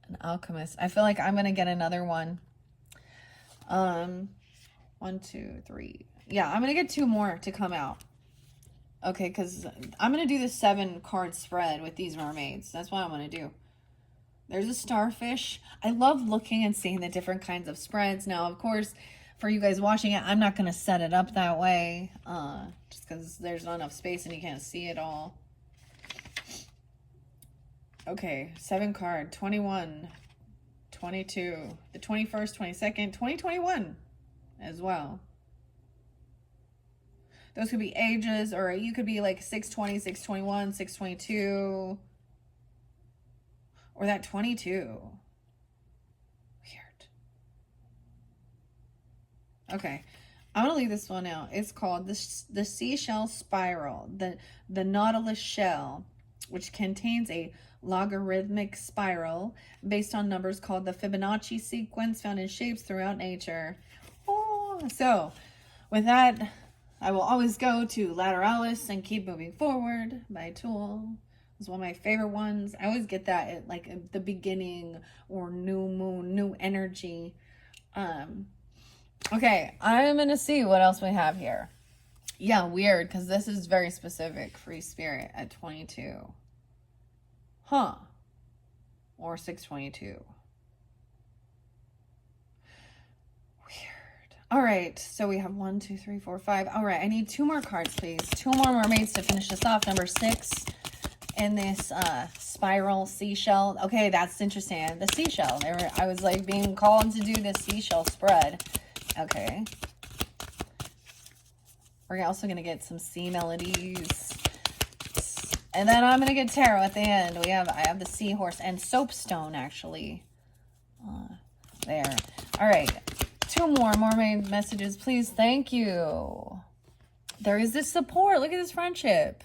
An alchemist. I feel like I'm going to get another one. 1, 2, 3. Yeah, I'm going to get 2 more to come out. Okay, because I'm going to do the 7 card spread with these mermaids. That's what I'm going to do. There's a starfish. I love looking and seeing the different kinds of spreads. Now, of course, for you guys watching it, I'm not going to set it up that way. Just because there's not enough space and you can't see it all. Okay, 7 card. 21, 22, the 21st, 22nd, 2021 as well. Those could be ages, or you could be like 620, 621, 622, or that 22. Weird. Okay. I'm going to leave this one out. It's called the seashell spiral, the nautilus shell, which contains a logarithmic spiral based on numbers called the Fibonacci sequence found in shapes throughout nature. Oh, so with that, I will always go to Lateralis and Keep Moving Forward by Tool. It's one of my favorite ones. I always get that at like the beginning or new moon, new energy. Okay, I'm going to see what else we have here. Yeah, weird, because this is very specific. Free Spirit at 22. Huh. Or 622. Weird. All right, so we have 1, 2, 3, 4, 5. All right, I need 2 more cards, please. 2 more mermaids to finish this off. Number 6 in this spiral seashell. Okay, that's interesting. The seashell. I was like being called to do this seashell spread. Okay. We're also going to get some sea melodies. And then I'm going to get tarot at the end. I have the seahorse and soapstone, actually. There. All right. 2 more mermaid messages, please. Thank you. There is this support. Look at this friendship.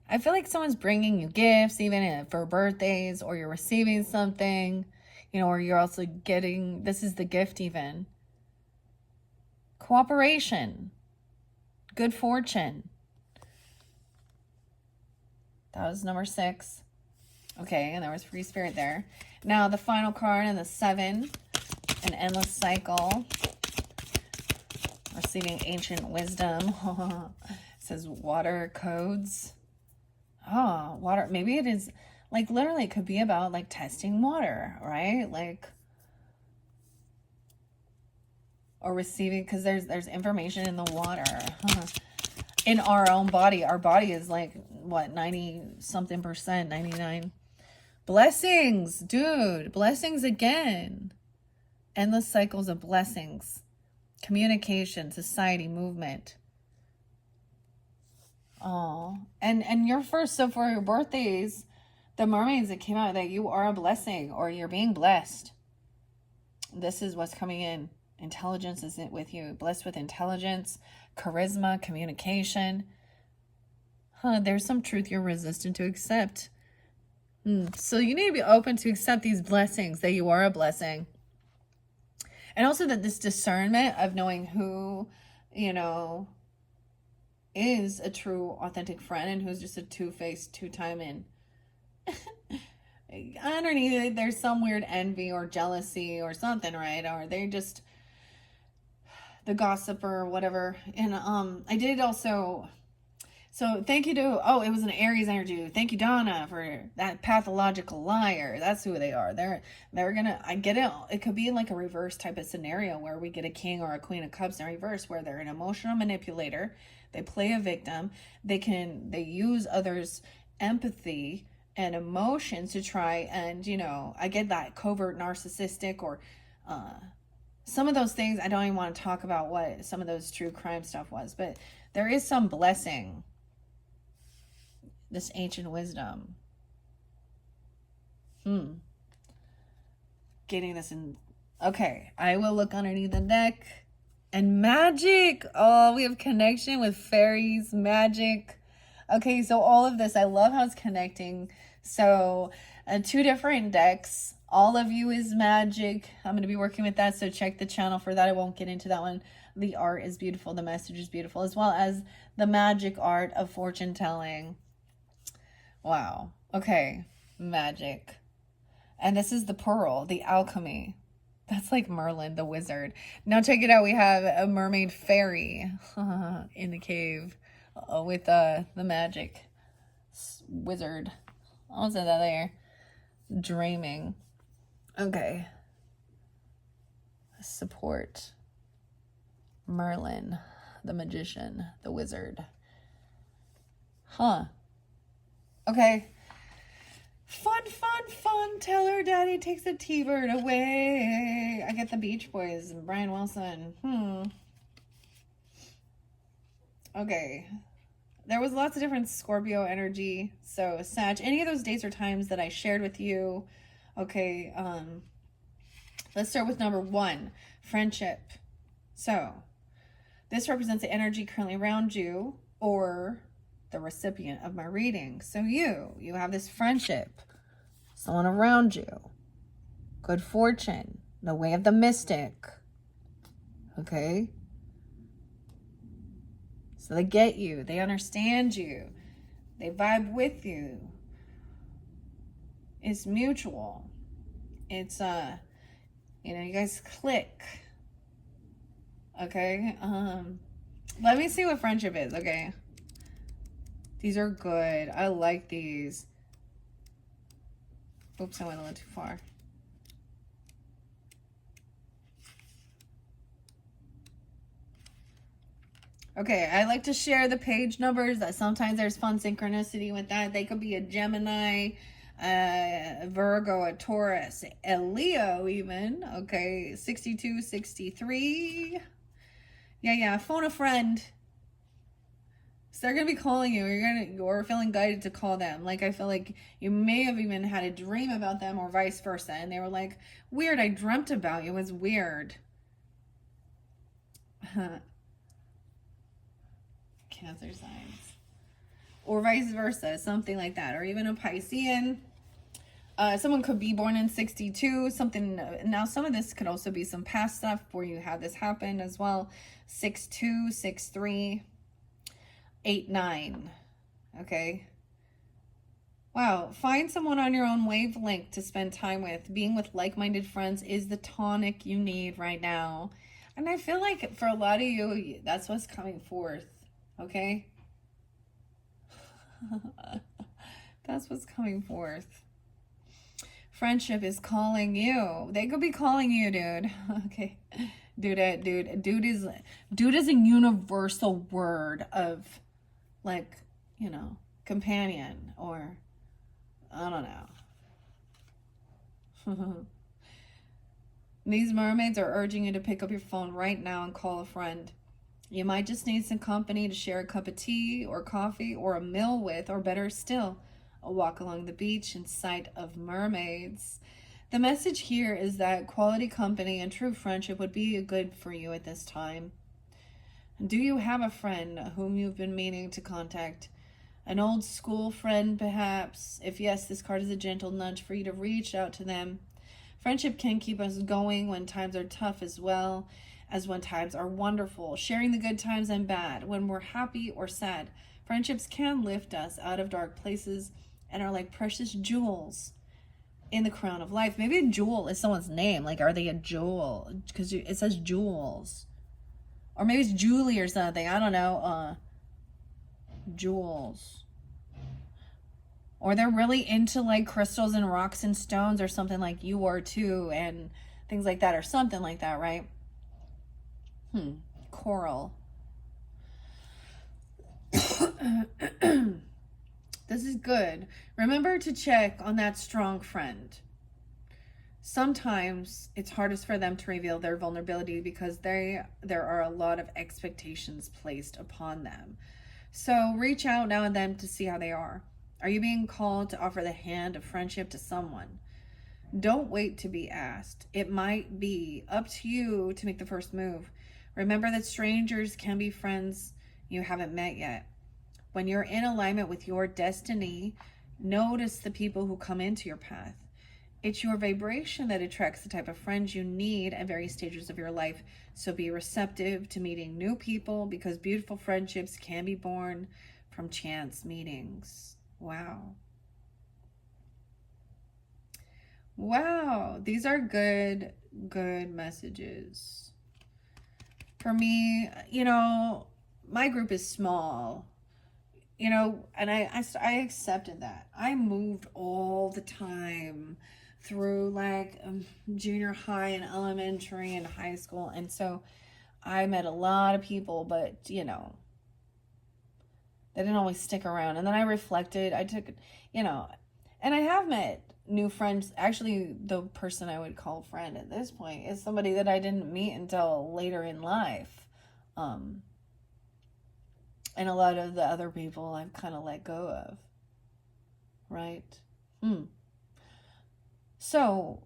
I feel like someone's bringing you gifts, even for birthdays, or you're receiving something, or you're also getting, this is the gift even. Cooperation. Good fortune. That was number 6. Okay, and there was Free Spirit there. Now the final card in the 7, an endless cycle. Receiving ancient wisdom. It says water codes. Oh, water. Maybe it is like literally it could be about like testing water, right? Like, or receiving, because there's information in the water. In our own body. Our body is like, what, 90-something percent, 99. Blessings, dude. Blessings again. Endless cycles of blessings. Communication, society, movement. Oh, and your first, so for your birthdays, the mermaids, that came out that you are a blessing or you're being blessed. This is what's coming in. Intelligence is it with you. Blessed with intelligence, charisma, communication. There's some truth you're resistant to accept. So you need to be open to accept these blessings, that you are a blessing. And also that this discernment of knowing who, is a true, authentic friend and who's just a two-faced, two-timing. Underneath it, there's some weird envy or jealousy or something, right? Or they're just the gossiper or whatever. And I did also, so thank you to, it was an Aries energy. Thank you, Donna, for that pathological liar. That's who they are. They're gonna, I get it. It could be like a reverse type of scenario where we get a King or a Queen of Cups in reverse, where they're an emotional manipulator. They play a victim. They use others' empathy and emotions to try and, I get that covert narcissistic or some of those things. I don't even want to talk about what some of those true crime stuff was, but there is some blessing. This ancient wisdom. Getting this in. Okay, I will look underneath the deck. And magic. Oh, we have connection with fairies, magic. Okay, so all of this, I love how it's connecting. So 2 different decks. All of you is magic. I'm going to be working with that, so check the channel for that. I won't get into that one. The art is beautiful. The message is beautiful, as well as the magic art of fortune telling. Wow. Okay. Magic. And this is the pearl, the alchemy. That's like Merlin, the wizard. Now check it out. We have a mermaid fairy in the cave with the magic wizard. I'll say that there. Dreaming. Okay. Support. Merlin, the magician, the wizard. Okay. Fun, fun, fun. Tell her daddy takes the T-bird away. I get the Beach Boys and Brian Wilson. Okay. There was lots of different Scorpio energy. So Sag, any of those days or times that I shared with you. Okay. Let's start with number 1, friendship. So this represents the energy currently around you or the recipient of my reading. So you have this friendship, someone around you, good fortune, the way of the mystic. Okay. So they get you, they understand you, they vibe with you. It's mutual. It's you guys click. Okay. Let me see what friendship is. Okay. These are good. I like these. Oops, I went a little too far. Okay, I like to share the page numbers. That sometimes there's fun synchronicity with that. They could be a Gemini, a Virgo, a Taurus, a Leo even. Okay, 62, 63. Yeah, phone a friend. So they're gonna be calling you. You're feeling guided to call them. Like, I feel like you may have even had a dream about them or vice versa. And they were like, weird, I dreamt about you. It was weird. Cancer signs. Or vice versa, something like that. Or even a Piscean. Someone could be born in 62. Now some of this could also be some past stuff where you had this happen as well. 6'2", 6'3", 8'9". Okay. Wow. Find someone on your own wavelength to spend time with. Being with like-minded friends is the tonic you need right now. And I feel like for a lot of you, that's what's coming forth. Okay? That's what's coming forth. Friendship is calling you. They could be calling you, dude. Okay. Dude is a universal word of, like, companion, or I don't know. These mermaids are urging you to pick up your phone right now and call a friend. You might just need some company to share a cup of tea or coffee or a meal with, or better still, a walk along the beach in sight of mermaids. The message here is that quality company and true friendship would be good for you at this time. Do you have a friend whom you've been meaning to contact? An old school friend, perhaps? If yes, this card is a gentle nudge for you to reach out to them. Friendship can keep us going when times are tough, as well as when times are wonderful. Sharing the good times and bad, when we're happy or sad. Friendships can lift us out of dark places and are like precious jewels in the crown of life. Maybe a jewel is someone's name. Like, are they a jewel? Because it says jewels. Or maybe it's Julie or something. I don't know. Jewels. Or they're really into, like, crystals and rocks and stones or something, like you are too, and things like that, or something like that, right? Coral. This is good. Remember to check on that strong friend. Sometimes it's hardest for them to reveal their vulnerability because there are a lot of expectations placed upon them. So reach out now and then to see how they are. Are you being called to offer the hand of friendship to someone? Don't wait to be asked. It might be up to you to make the first move. Remember that strangers can be friends you haven't met yet. When you're in alignment with your destiny, notice the people who come into your path. It's your vibration that attracts the type of friends you need at various stages of your life. So be receptive to meeting new people, because beautiful friendships can be born from chance meetings. Wow. Wow. These are good messages. For me, my group is small. And I accepted that. I moved all the time through, like, junior high and elementary and high school. And so I met a lot of people, but, they didn't always stick around. And then I reflected. I took, and I have met new friends. Actually, the person I would call friend at this point is somebody that I didn't meet until later in life. And a lot of the other people I've kind of let go of, right? So,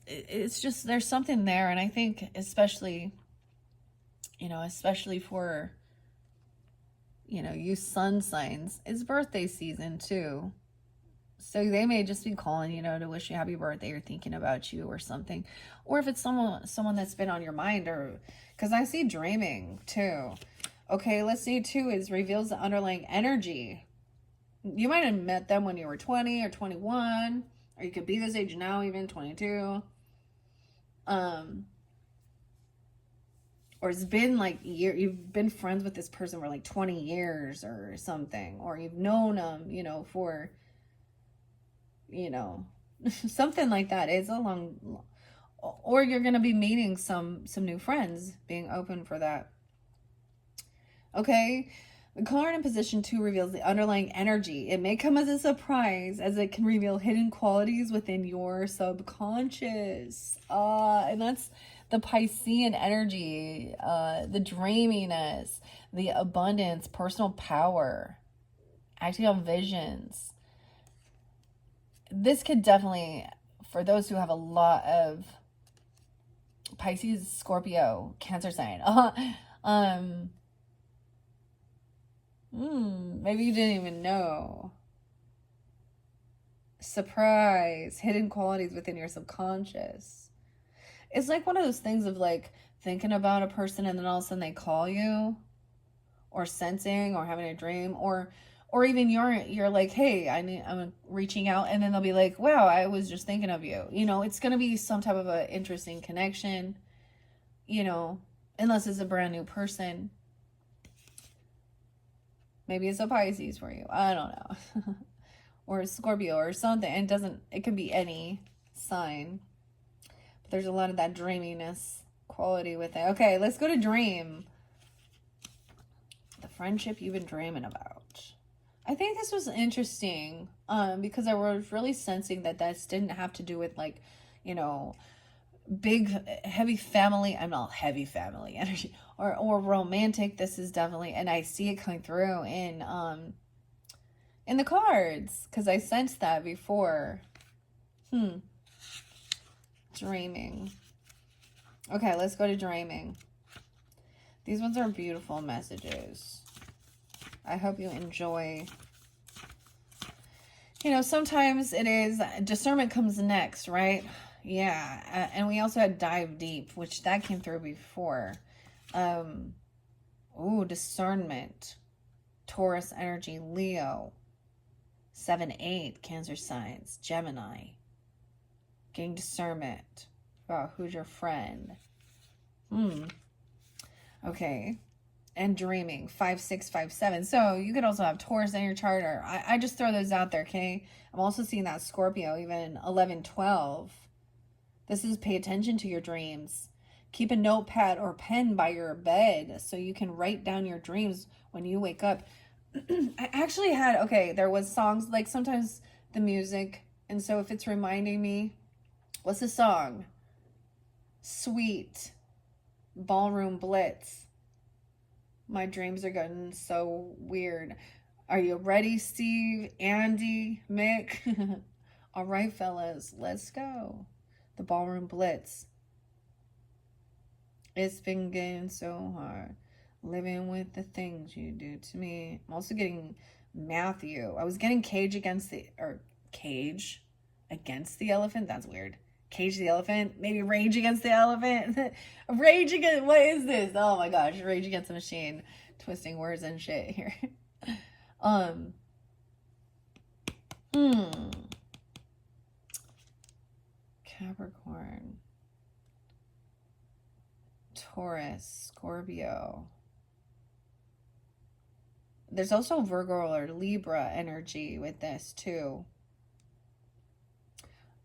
it's just, there's something there. And I think especially, especially for, you sun signs, it's birthday season too. So they may just be calling, to wish you happy birthday or thinking about you or something. Or if it's someone that's been on your mind, or because I see dreaming too. Okay, let's see too is reveals the underlying energy. You might have met them when you were 20 or 21, or you could be this age now, even 22. Or it's been like you've been friends with this person for like 20 years or something, or you've known them, for something like that. It's a long, or you're going to be meeting some new friends, being open for that. Okay, the card in position 2 reveals the underlying energy. It may come as a surprise, as it can reveal hidden qualities within your subconscious. And that's the Piscean energy, the dreaminess, the abundance, personal power, acting on visions. This could definitely, for those who have a lot of Pisces, Scorpio, Cancer sign, maybe you didn't even know. Surprise, hidden qualities within your subconscious. It's like one of those things of like thinking about a person and then all of a sudden they call you, or sensing, or having a dream, or even you're like, hey, I'm reaching out, and then they'll be like, wow, I was just thinking of you. It's going to be some type of a interesting connection, unless it's a brand new person. Maybe it's a Pisces for you. I don't know. Or a Scorpio or something. It could be any sign. But there's a lot of that dreaminess quality with it. Okay, let's go to dream. The friendship you've been dreaming about. I think this was interesting because I was really sensing that this didn't have to do with like, big heavy family. I'm not heavy family energy or romantic. This is definitely, and I see it coming through in the cards because I sensed that before. Dreaming. Okay, let's go to dreaming. These ones are beautiful messages. I hope you enjoy. Sometimes it is discernment comes next, right? Yeah, and we also had dive deep, which that came through before. Discernment. Taurus energy, Leo. 7-8, Cancer signs, Gemini. Getting discernment about who's your friend. Okay. And dreaming, 5-6, 5-7. So you could also have Taurus in your chart, or I just throw those out there, okay? I'm also seeing that Scorpio, even 11-12. This is pay attention to your dreams. Keep a notepad or pen by your bed so you can write down your dreams when you wake up. I actually had, there was songs, like sometimes the music, and so if it's reminding me, what's the song? Sweet, Ballroom Blitz. My dreams are getting so weird. Are you ready, Steve, Andy, Mick? All right, fellas, let's go. The Ballroom Blitz. It's been getting so hard. Living with the things you do to me. I'm also getting Matthew. I was getting Cage against the Elephant. That's weird. Cage the Elephant. Maybe Rage Against the Elephant. Rage Against, what is this? Oh my gosh. Rage Against the Machine. Twisting words and shit here. Capricorn. Taurus. Scorpio. There's also Virgo or Libra energy with this too.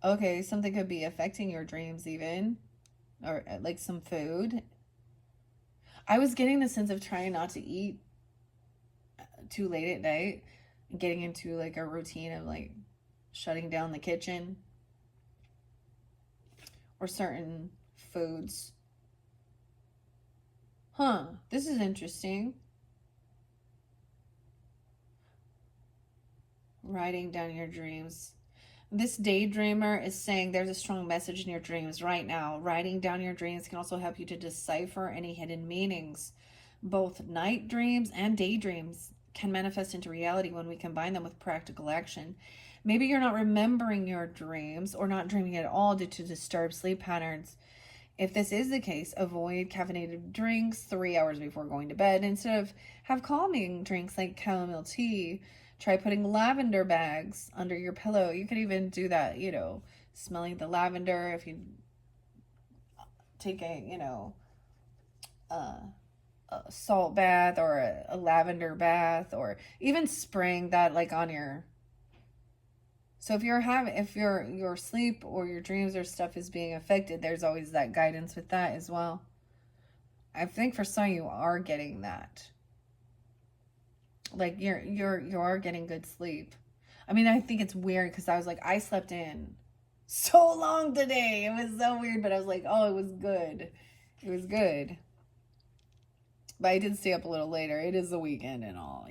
Okay, something could be affecting your dreams even. Or like some food. I was getting the sense of trying not to eat too late at night. Getting into like a routine of like shutting down the kitchen. Or certain foods. Huh, this is interesting. Writing down your dreams. This daydreamer is saying there's a strong message in your dreams right now. Writing down your dreams can also help you to decipher any hidden meanings. Both night dreams and daydreams can manifest into reality when we combine them with practical action. Maybe you're not remembering your dreams or not dreaming at all due to disturbed sleep patterns. If this is the case, avoid caffeinated drinks 3 hours before going to bed. Instead of have calming drinks like chamomile tea. Try putting lavender bags under your pillow. You could even do that, smelling the lavender if you take a salt bath or a lavender bath, or even spraying that like on your. So if your sleep or your dreams or stuff is being affected, there's always that guidance with that as well. I think for some you are getting that. Like you are getting good sleep. I mean, I think it's weird because I was like, I slept in so long today. It was so weird, but I was like, oh, it was good. It was good. But I did stay up a little later. It is the weekend and all,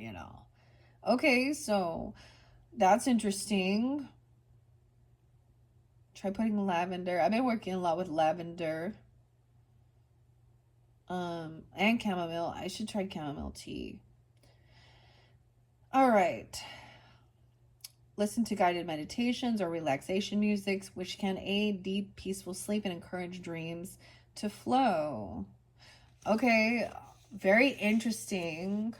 Okay, so that's interesting. Try putting lavender. I've been working a lot with lavender. And chamomile. I should try chamomile tea. All right. Listen to guided meditations or relaxation music, which can aid deep, peaceful sleep and encourage dreams to flow. Okay, very interesting.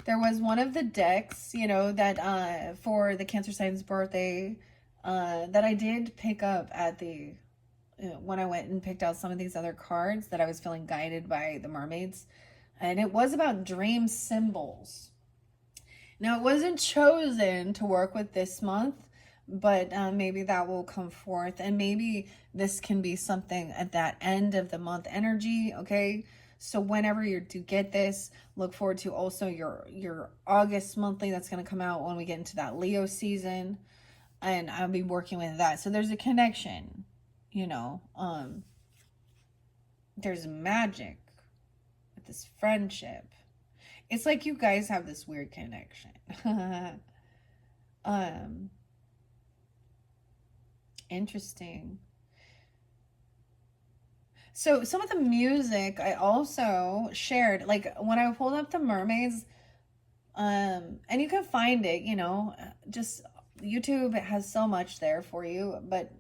There was one of the decks, that for the Cancer Sign's birthday, that I did pick up at the when I went and picked out some of these other cards that I was feeling guided by the mermaids, and it was about dream symbols. Now, it wasn't chosen to work with this month, but maybe that will come forth, and maybe this can be something at that end of the month energy, okay? So whenever you do get this, look forward to also your August monthly that's going to come out when we get into that Leo season, and I'll be working with that. So there's a connection, there's magic with this friendship. It's like you guys have this weird connection. Interesting. So some of the music I also shared, like when I pulled up the Mermaids, and you can find it, just YouTube has so much there for you, but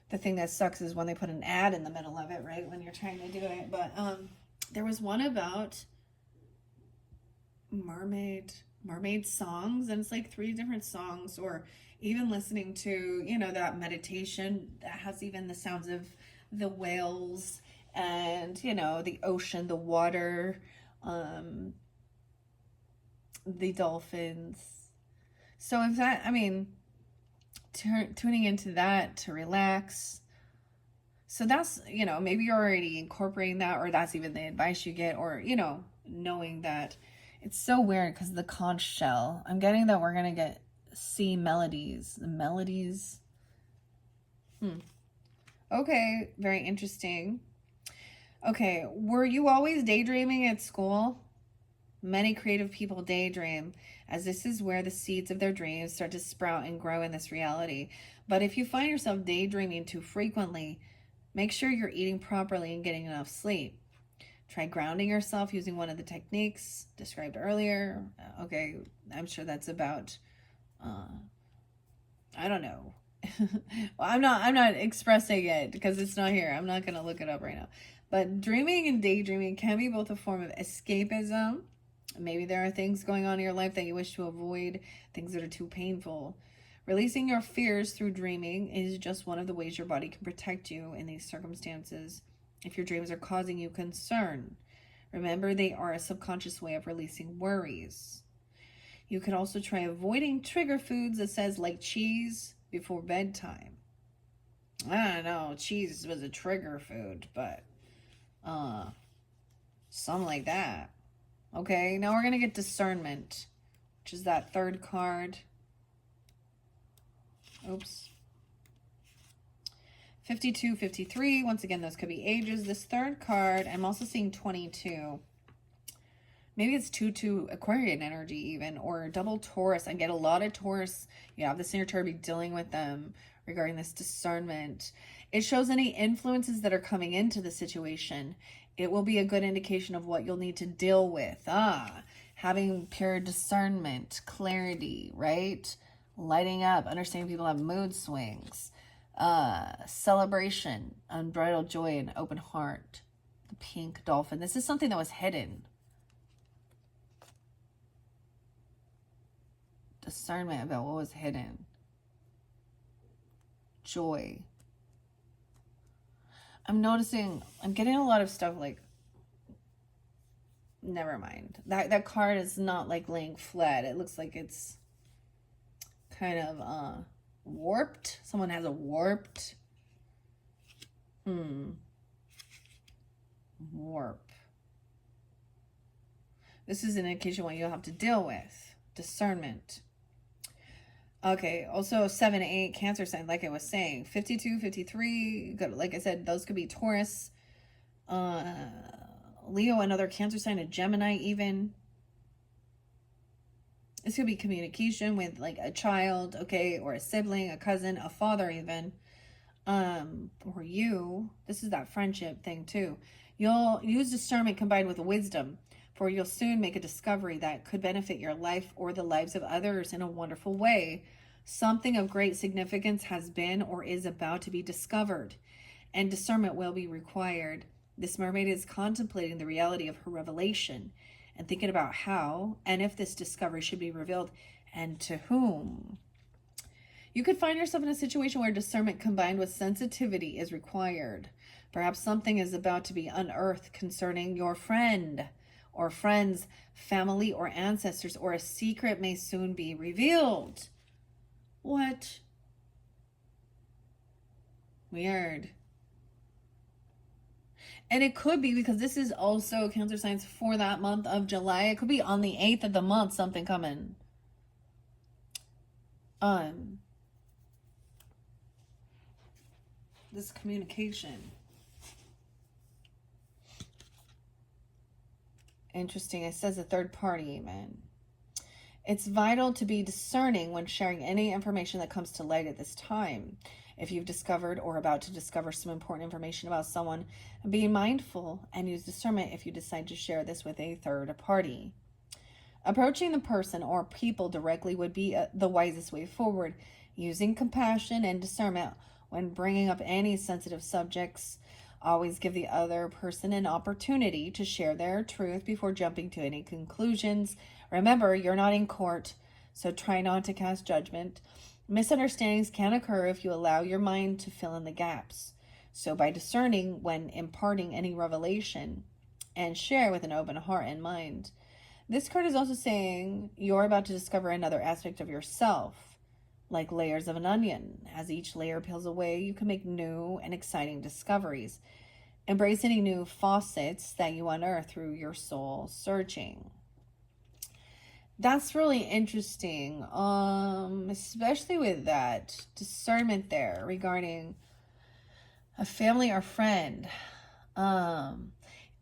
the thing that sucks is when they put an ad in the middle of it, right? When you're trying to do it. But there was one about mermaid songs, and it's like 3 different songs, or even listening to that meditation that has even the sounds of the whales and the ocean, the water, the dolphins. So if that, I mean, tuning into that to relax. So that's, maybe you're already incorporating that, or that's even the advice you get, or knowing that. It's so weird because the conch shell, I'm getting that we're going to see melodies. The melodies. Okay, very interesting. Okay, were you always daydreaming at school? Many creative people daydream, as this is where the seeds of their dreams start to sprout and grow in this reality. But if you find yourself daydreaming too frequently, make sure you're eating properly and getting enough sleep. Try grounding yourself using one of the techniques described earlier. Okay, I'm sure that's about, I don't know. Well, I'm not expressing it because it's not here. I'm not going to look it up right now. But dreaming and daydreaming can be both a form of escapism. Maybe there are things going on in your life that you wish to avoid, things that are too painful. Releasing your fears through dreaming is just one of the ways your body can protect you in these circumstances. If your dreams are causing you concern, remember they are a subconscious way of releasing worries. You could also try avoiding trigger foods, that says, like cheese before bedtime. I don't know, cheese was a trigger food, but something like that. Okay, now we're going to get discernment, which is that 3rd card. Oops. 52, 53. Once again, those could be ages. This third card, I'm also seeing 22. Maybe it's 2-2 Aquarian energy even, or double Taurus. I get a lot of Taurus. You have this in your chart, be dealing with them regarding this discernment. It shows any influences that are coming into the situation. It will be a good indication of what you'll need to deal with. Having pure discernment, clarity, right? Lighting up, understanding people have mood swings. Celebration, unbridled joy, and open heart. The pink dolphin. This is something that was hidden. Discernment about what was hidden. Joy. I'm noticing, I'm getting a lot of stuff like, never mind. That card is not like laying flat. It looks like it's kind of warped. Someone has a warped. Warp. This is an indication what you'll have to deal with. Discernment. Okay, also 7, 8, Cancer sign, like I was saying. 52, 53, like I said, those could be Taurus. Leo, another Cancer sign, a Gemini even. This could be communication with like a child, okay, or a sibling, a cousin, a father even. Or you. This is that friendship thing too. You'll use discernment combined with wisdom, for you'll soon make a discovery that could benefit your life or the lives of others in a wonderful way. Something of great significance has been or is about to be discovered, and discernment will be required. This mermaid is contemplating the reality of her revelation and thinking about how and if this discovery should be revealed and to whom. You could find yourself in a situation where discernment combined with sensitivity is required. Perhaps something is about to be unearthed concerning your friend or friends, family, or ancestors, or a secret may soon be revealed. What? Weird. And it could be because this is also Cancer signs for that month of July. It could be on the 8th of the month, something coming. This communication. Interesting. It says a third party even. It's vital to be discerning when sharing any information that comes to light at this time. If you've discovered or about to discover some important information about someone, be mindful and use discernment if you decide to share this with a third party. Approaching the person or people directly would be the wisest way forward, using compassion and discernment when bringing up any sensitive subjects. Always give the other person an opportunity to share their truth before jumping to any conclusions. Remember, you're not in court, so try not to cast judgment. Misunderstandings can occur if you allow your mind to fill in the gaps. So by discerning when imparting any revelation and share with an open heart and mind. This card is also saying you're about to discover another aspect of yourself, like layers of an onion. As each layer peels away, you can make new and exciting discoveries. Embrace any new facets that you unearth through your soul searching. That's really interesting, especially with that discernment there regarding a family or friend.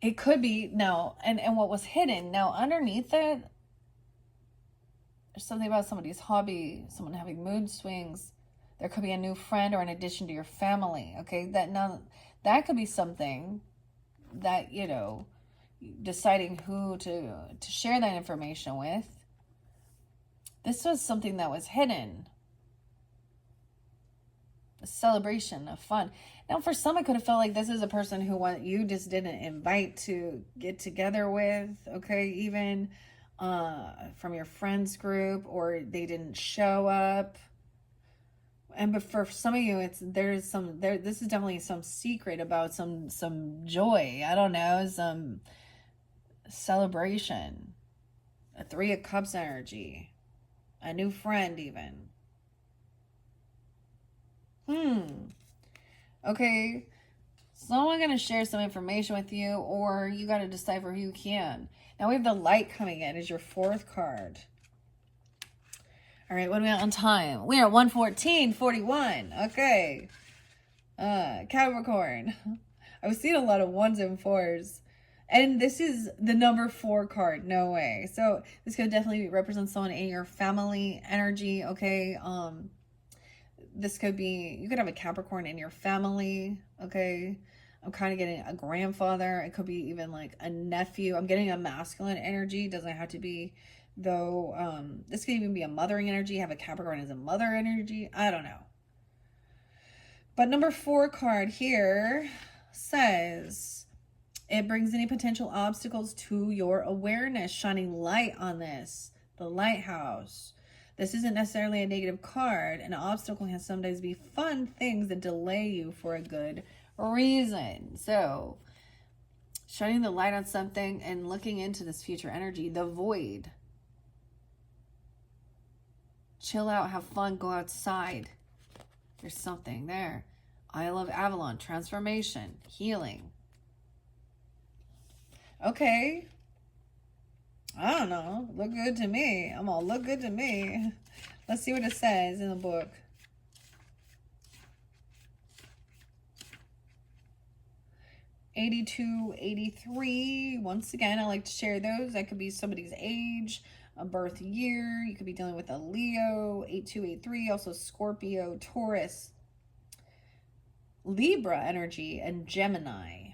It could be, now, and what was hidden. Now, underneath it, there's something about somebody's hobby, someone having mood swings. There could be a new friend or an addition to your family, okay? That could be something that, you know, deciding who to share that information with. This was something that was hidden. A celebration of fun. Now, for some, it could have felt like this is a person who you just didn't invite to get together with, okay? Even from your friends group, or they didn't show up. But for some of you, this is definitely some secret about some joy. I don't know, some celebration. A 3 of Cups energy. A new friend even. Okay. Someone going to share some information with you, or you got to decipher who you can. Now we have the light coming in as your 4th card. All right, what are we at on time? We are at 1:14:41. Okay. Capricorn. I was seeing a lot of 1s and 4s. And this is the number 4 card. No way. So this could definitely represent someone in your family energy, okay? This could be, you could have a Capricorn in your family, okay? I'm kind of getting a grandfather. It could be even like a nephew. I'm getting a masculine energy. Doesn't have to be, though. This could even be a mothering energy. Have a Capricorn as a mother energy. I don't know. But number 4 card here says it brings any potential obstacles to your awareness, shining light on this. The lighthouse. This isn't necessarily a negative card. An obstacle can sometimes be fun things that delay you for a good reason. So, shining the light on something and looking into this future energy, the void. Chill out, have fun, go outside. There's something there. Isle of Avalon, transformation, healing. Okay. I don't know. Look good to me. I'm all look good to me. Let's see what it says in the book. '82, '83. Once again, I like to share those. That could be somebody's age, a birth year. You could be dealing with a Leo, 82, 83. Also Scorpio, Taurus, Libra energy, and Gemini.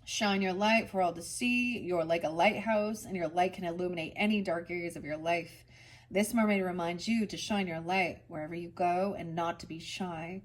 Shine your light for all to see. You're like a lighthouse, and your light can illuminate any dark areas of your life. This mermaid reminds you to shine your light wherever you go and not to be shy.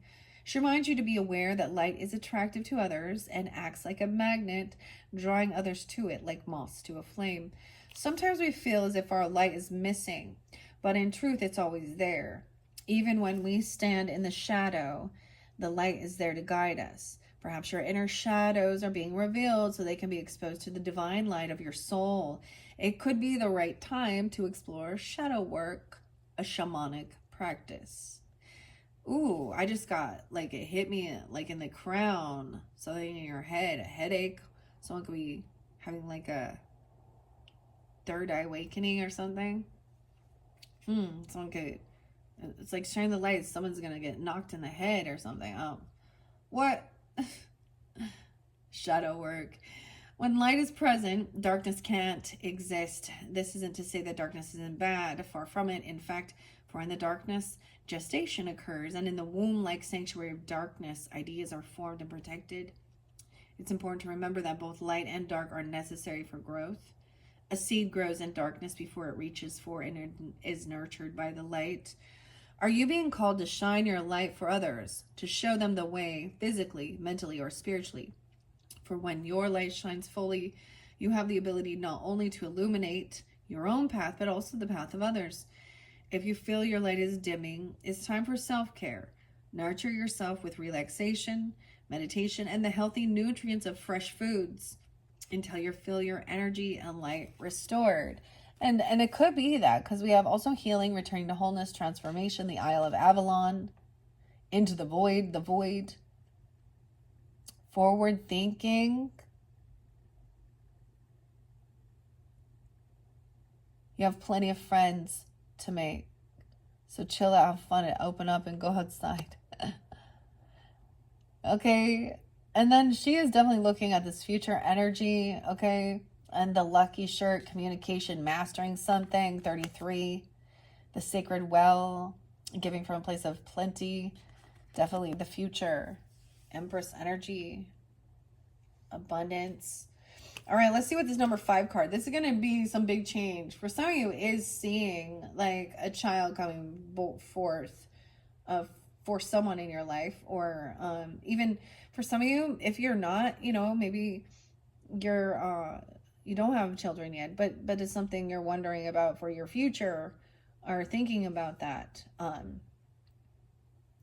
She reminds you to be aware that light is attractive to others and acts like a magnet, drawing others to it like moths to a flame. Sometimes we feel as if our light is missing, but in truth, it's always there. Even when we stand in the shadow, the light is there to guide us. Perhaps your inner shadows are being revealed so they can be exposed to the divine light of your soul. It could be the right time to explore shadow work, a shamanic practice. Ooh, I just got, like, it hit me like in the crown, something in your head, a headache. Someone could be having like a third eye awakening or something. Someone could, it's like shining the light, someone's gonna get knocked in the head or something. What? Shadow work. When light is present, darkness can't exist. This isn't to say that darkness isn't bad. Far from it. In fact, for in the darkness, gestation occurs, and in the womb-like sanctuary of darkness, ideas are formed and protected. It's important to remember that both light and dark are necessary for growth. A seed grows in darkness before it reaches for and is nurtured by the light. Are you being called to shine your light for others, to show them the way, physically, mentally, or spiritually? For when your light shines fully, you have the ability not only to illuminate your own path, but also the path of others. If you feel your light is dimming, it's time for self-care. Nurture yourself with relaxation, meditation, and the healthy nutrients of fresh foods until you feel your energy and light restored. And it could be that, because we have also healing, returning to wholeness, transformation, the Isle of Avalon, into the void, forward thinking. You have plenty of friends to make. So chill out, have fun, and open up and go outside. Okay. And then she is definitely looking at this future energy, okay? And the lucky shirt, communication, mastering something, 33. The sacred well, giving from a place of plenty. Definitely the future. Empress energy. Abundance. All right, let's see what this number 5 card. This is going to be some big change. For some of you, is seeing like a child coming forth for someone in your life. Or even for some of you, if you're not, maybe you're... you don't have children yet, but it's something you're wondering about for your future, or thinking about that,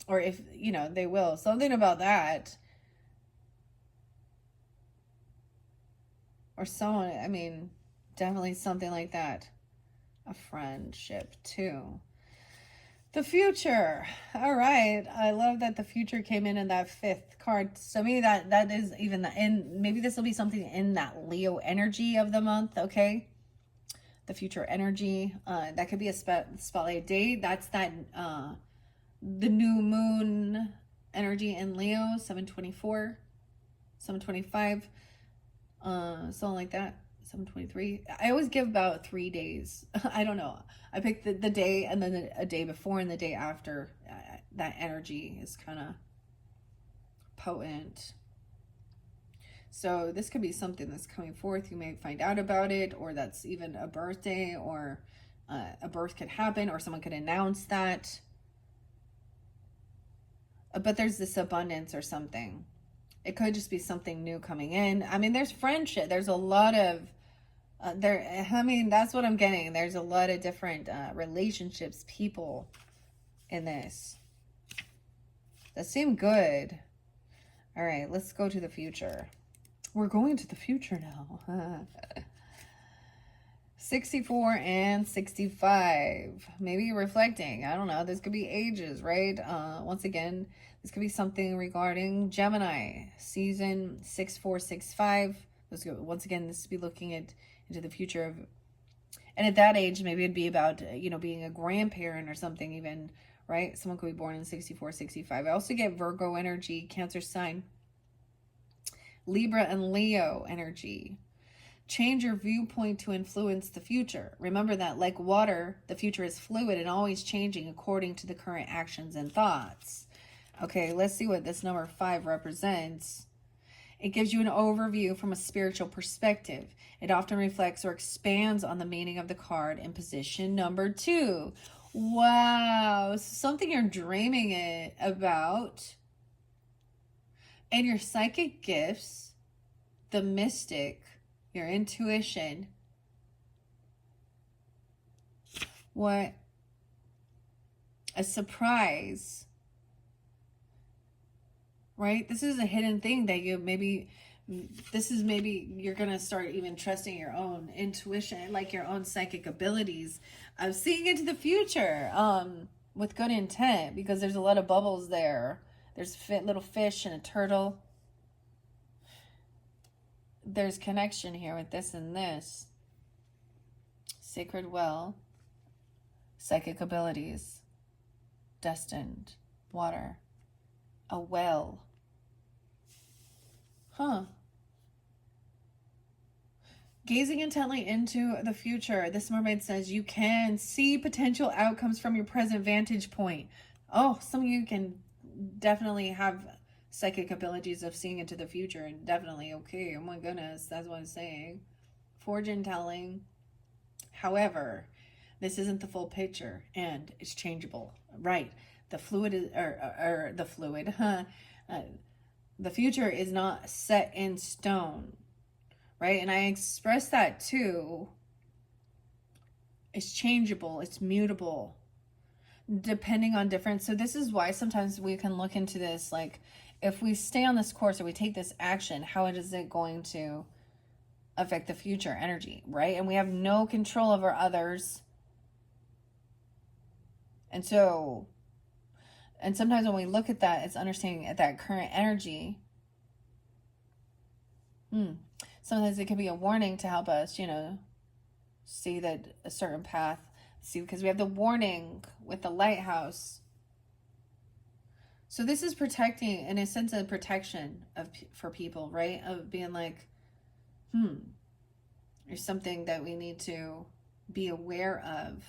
or if they will, something about that, or someone, definitely something like that. A friendship too. The future. All right. I love that the future came in that 5th card. So maybe that is even that, and maybe this will be something in that Leo energy of the month. Okay. The future energy. That could be a spotlight date. That's that, the new moon energy in Leo, 724, 725, something like that. 723. I always give about 3 days. I don't know. I pick the day and then a day before and the day after. That energy is kind of potent. So this could be something that's coming forth. You may find out about it, or that's even a birthday, or a birth could happen, or someone could announce that. But there's this abundance or something. It could just be something new coming in. I mean, there's friendship. There's a lot of that's what I'm getting. There's a lot of different relationships, people in this that seem good. All right, let's go to the future. We're going to the future now. 64 and 65. Maybe you're reflecting. I don't know. This could be ages, right? Once again, this could be something regarding Gemini. Season 6465. Once again, this would be looking into the future of... And at that age, maybe it'd be about, being a grandparent or something even, right? Someone could be born in 64, 65. I also get Virgo energy, Cancer sign, Libra and Leo energy. Change your viewpoint to influence the future. Remember that, like water, the future is fluid and always changing according to the current actions and thoughts. Okay, let's see what this number 5 represents. It gives you an overview from a spiritual perspective. It often reflects or expands on the meaning of the card in position number 2. Wow, something you're dreaming about. And your psychic gifts, the mystic, your intuition. What a surprise. Right? This is a hidden thing that maybe you're going to start even trusting your own intuition, like your own psychic abilities of seeing into the future with good intent, because there's a lot of bubbles there. There's little fish and a turtle. There's connection here with this and this. Sacred well. Psychic abilities. Destined. Water. A well. Huh. Gazing intently into the future, this mermaid says you can see potential outcomes from your present vantage point. Oh, some of you can definitely have psychic abilities of seeing into the future, and definitely okay. Oh my goodness, that's what I'm saying. Fortune telling. However, this isn't the full picture, and it's changeable. Right. The fluid is, or the fluid, the future is not set in stone, right? And I express that too. It's changeable, it's mutable, depending on different. So this is why sometimes we can look into this, like, if we stay on this course or we take this action, how is it going to affect the future energy, right? And we have no control over others. And so, and sometimes when we look at that, it's understanding at that current energy. Sometimes it can be a warning to help us, see that a certain path. See, because we have the warning with the lighthouse. So this is protecting, in a sense of protection for people, right? Of being like, there's something that we need to be aware of.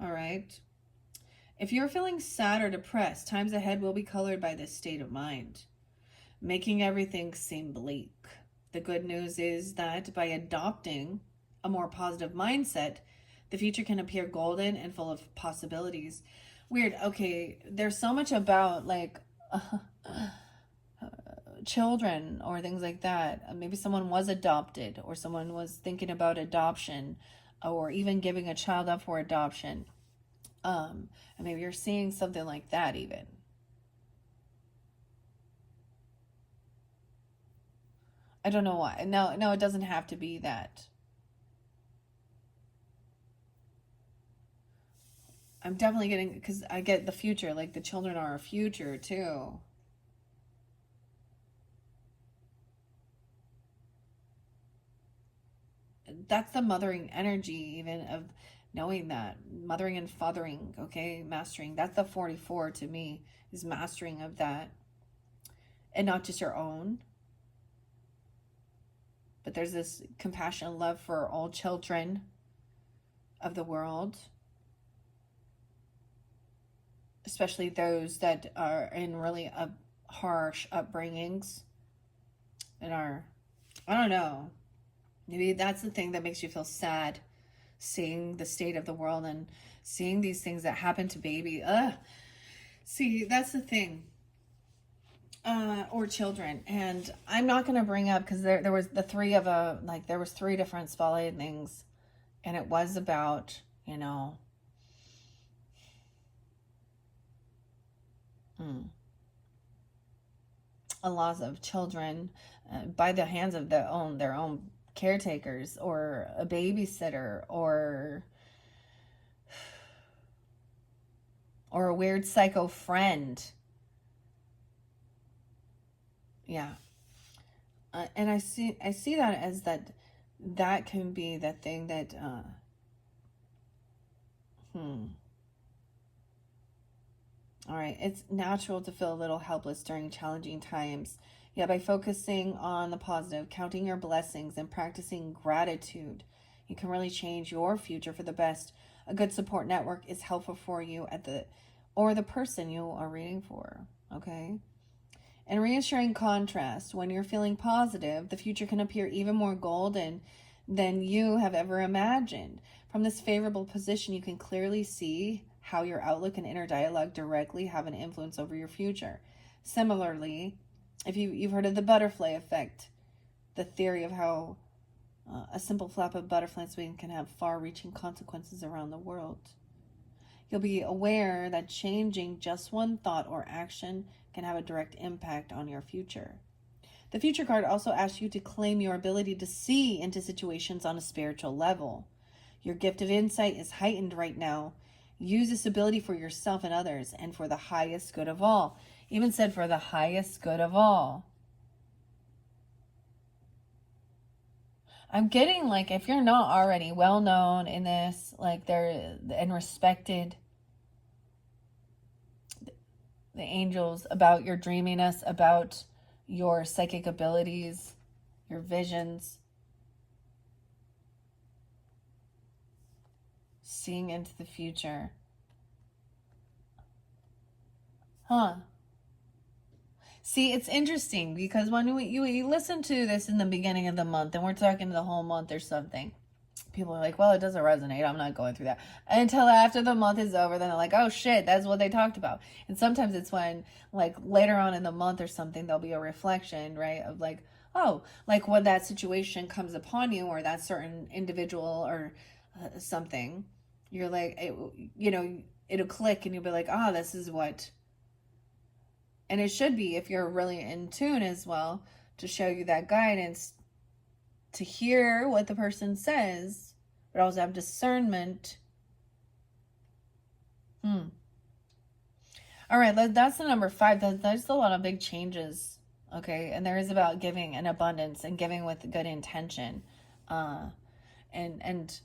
All right. If you're feeling sad or depressed, times ahead will be colored by this state of mind, making everything seem bleak. The good news is that by adopting a more positive mindset, the future can appear golden and full of possibilities. Weird. Okay, there's so much about like children or things like that. Maybe someone was adopted, or someone was thinking about adoption, or even giving a child up for adoption. And maybe you're seeing something like that even. I don't know why. No, it doesn't have to be that. I'm definitely getting, because I get the future, like the children are a future too. That's the mothering energy even of knowing that. Mothering and fathering, okay? Mastering. That's the 44 to me, is mastering of that. And not just your own, but there's this compassion and love for all children of the world, especially those that are in really harsh upbringings and are, I don't know, maybe that's the thing that makes you feel sad, seeing the state of the world and seeing these things that happen to baby. See, that's the thing. Or children. And I'm not going to bring up, because there was the three of there was three different spotlight things, and it was about, a loss of children by the hands of their own caretakers, or a babysitter, or a weird psycho friend. Yeah. And I see that as that can be the thing that all right, it's natural to feel a little helpless during challenging times. Yeah, by focusing on the positive, counting your blessings, and practicing gratitude, you can really change your future for the best. A good support network is helpful for you or the person you are reading for, okay? And reassuring contrast. When you're feeling positive, the future can appear even more golden than you have ever imagined. From this favorable position, you can clearly see how your outlook and inner dialogue directly have an influence over your future. Similarly, if you've heard of the butterfly effect, the theory of how a simple flap of butterfly's wing can have far-reaching consequences around the world. You'll be aware that changing just one thought or action can have a direct impact on your future. The future card also asks you to claim your ability to see into situations on a spiritual level. Your gift of insight is heightened right now. Use this ability for yourself and others, and for the highest good of all. Even said, for the highest good of all. I'm getting, like, if you're not already well known in this, like, and respected, the angels, about your dreaminess, about your psychic abilities, your visions, seeing into the future. See, it's interesting, because when you listen to this in the beginning of the month, and we're talking the whole month or something, people are like, well, it doesn't resonate. I'm not going through that. Until after the month is over, then they're like, oh shit, that's what they talked about. And sometimes it's when, like, later on in the month or something, there'll be a reflection, right, of like, oh, like when that situation comes upon you, or that certain individual, or something, you're like, it'll click, and you'll be like, oh, this is what. And it should be, if you're really in tune as well, to show you that guidance, to hear what the person says, but also have discernment. All right, that's the number 5. There's a lot of big changes, okay? And there is about giving and abundance, and giving with good intention. And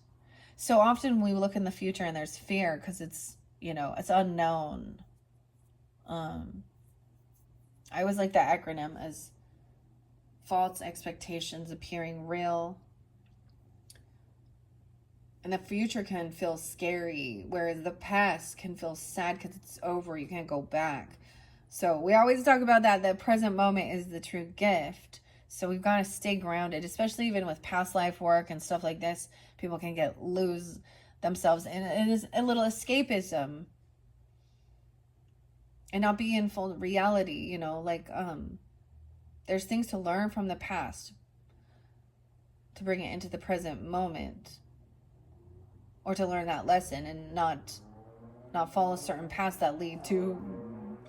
so often we look in the future and there's fear, because it's, it's unknown. I always like that acronym as false expectations appearing real. And the future can feel scary, whereas the past can feel sad because it's over. You can't go back. So we always talk about that. The present moment is the true gift. So we've got to stay grounded, especially even with past life work and stuff like this. People can lose themselves in a little escapism, and not be in full reality, there's things to learn from the past to bring it into the present moment, or to learn that lesson and not follow certain paths that lead to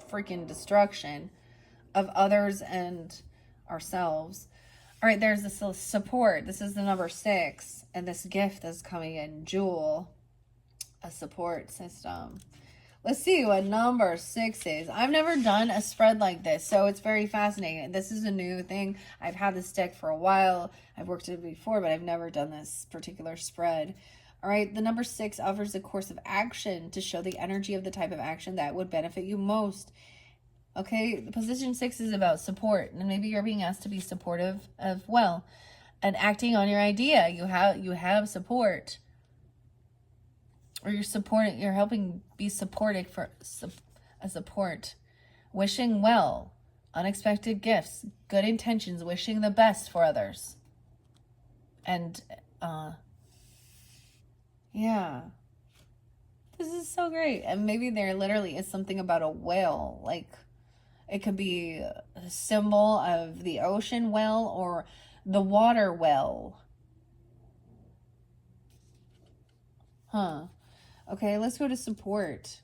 freaking destruction of others and ourselves. All right, there's this support. This is the number 6, and this gift is coming in, Jewel, a support system. Let's see what number 6 is. I've never done a spread like this, so it's very fascinating. This is a new thing. I've had this deck for a while. I've worked it before, but I've never done this particular spread. All right, the number 6 offers a course of action to show the energy of the type of action that would benefit you most. Okay, the position 6 is about support, and maybe you're being asked to be supportive of, well, and acting on your idea. You have support, or you're helping be supported for a support, wishing well, unexpected gifts, good intentions, wishing the best for others. And yeah, this is so great. And maybe there literally is something about a whale, like it could be a symbol of the ocean well or the water well. Huh. Okay, let's go to support.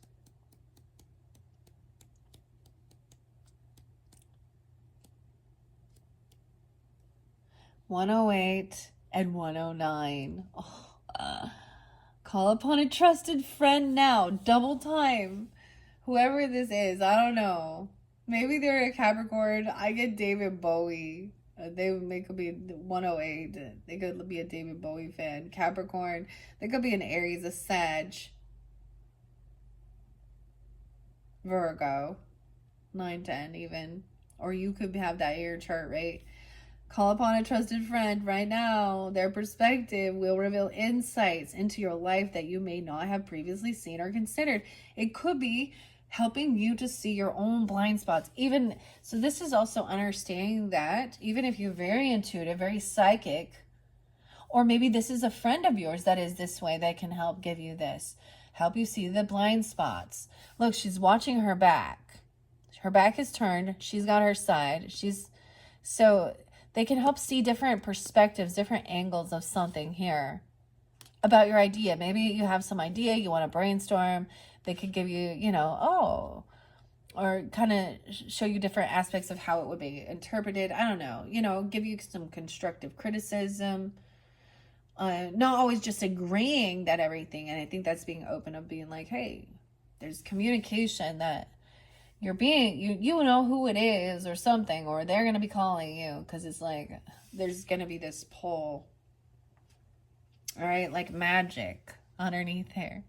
$108 and $109. Oh, call upon a trusted friend now. Double time. Whoever this is, I don't know. Maybe they're a Capricorn. I get David Bowie. They could be 108. They could be a David Bowie fan. Capricorn. They could be an Aries, a Sag. Virgo. 9-10 even. Or you could have that in your chart, right? Call upon a trusted friend right now. Their perspective will reveal insights into your life that you may not have previously seen or considered. It could be helping you to see your own blind spots. Even so, this is also understanding that even if you're very intuitive, very psychic, or maybe this is a friend of yours that is this way, that can help give you this, help you see the blind spots. Look, she's watching her back. Her back is turned. She's got her side. So they can help see different perspectives, different angles of something here about your idea. Maybe you have some idea, you want to brainstorm. They could give you, or kind of show you different aspects of how it would be interpreted. I don't know, give you some constructive criticism. Not always just agreeing that everything. And I think that's being open, of being like, hey, there's communication that you're being, you know who it is or something, or they're going to be calling you, because it's like there's going to be this pull. All right, like magic underneath here.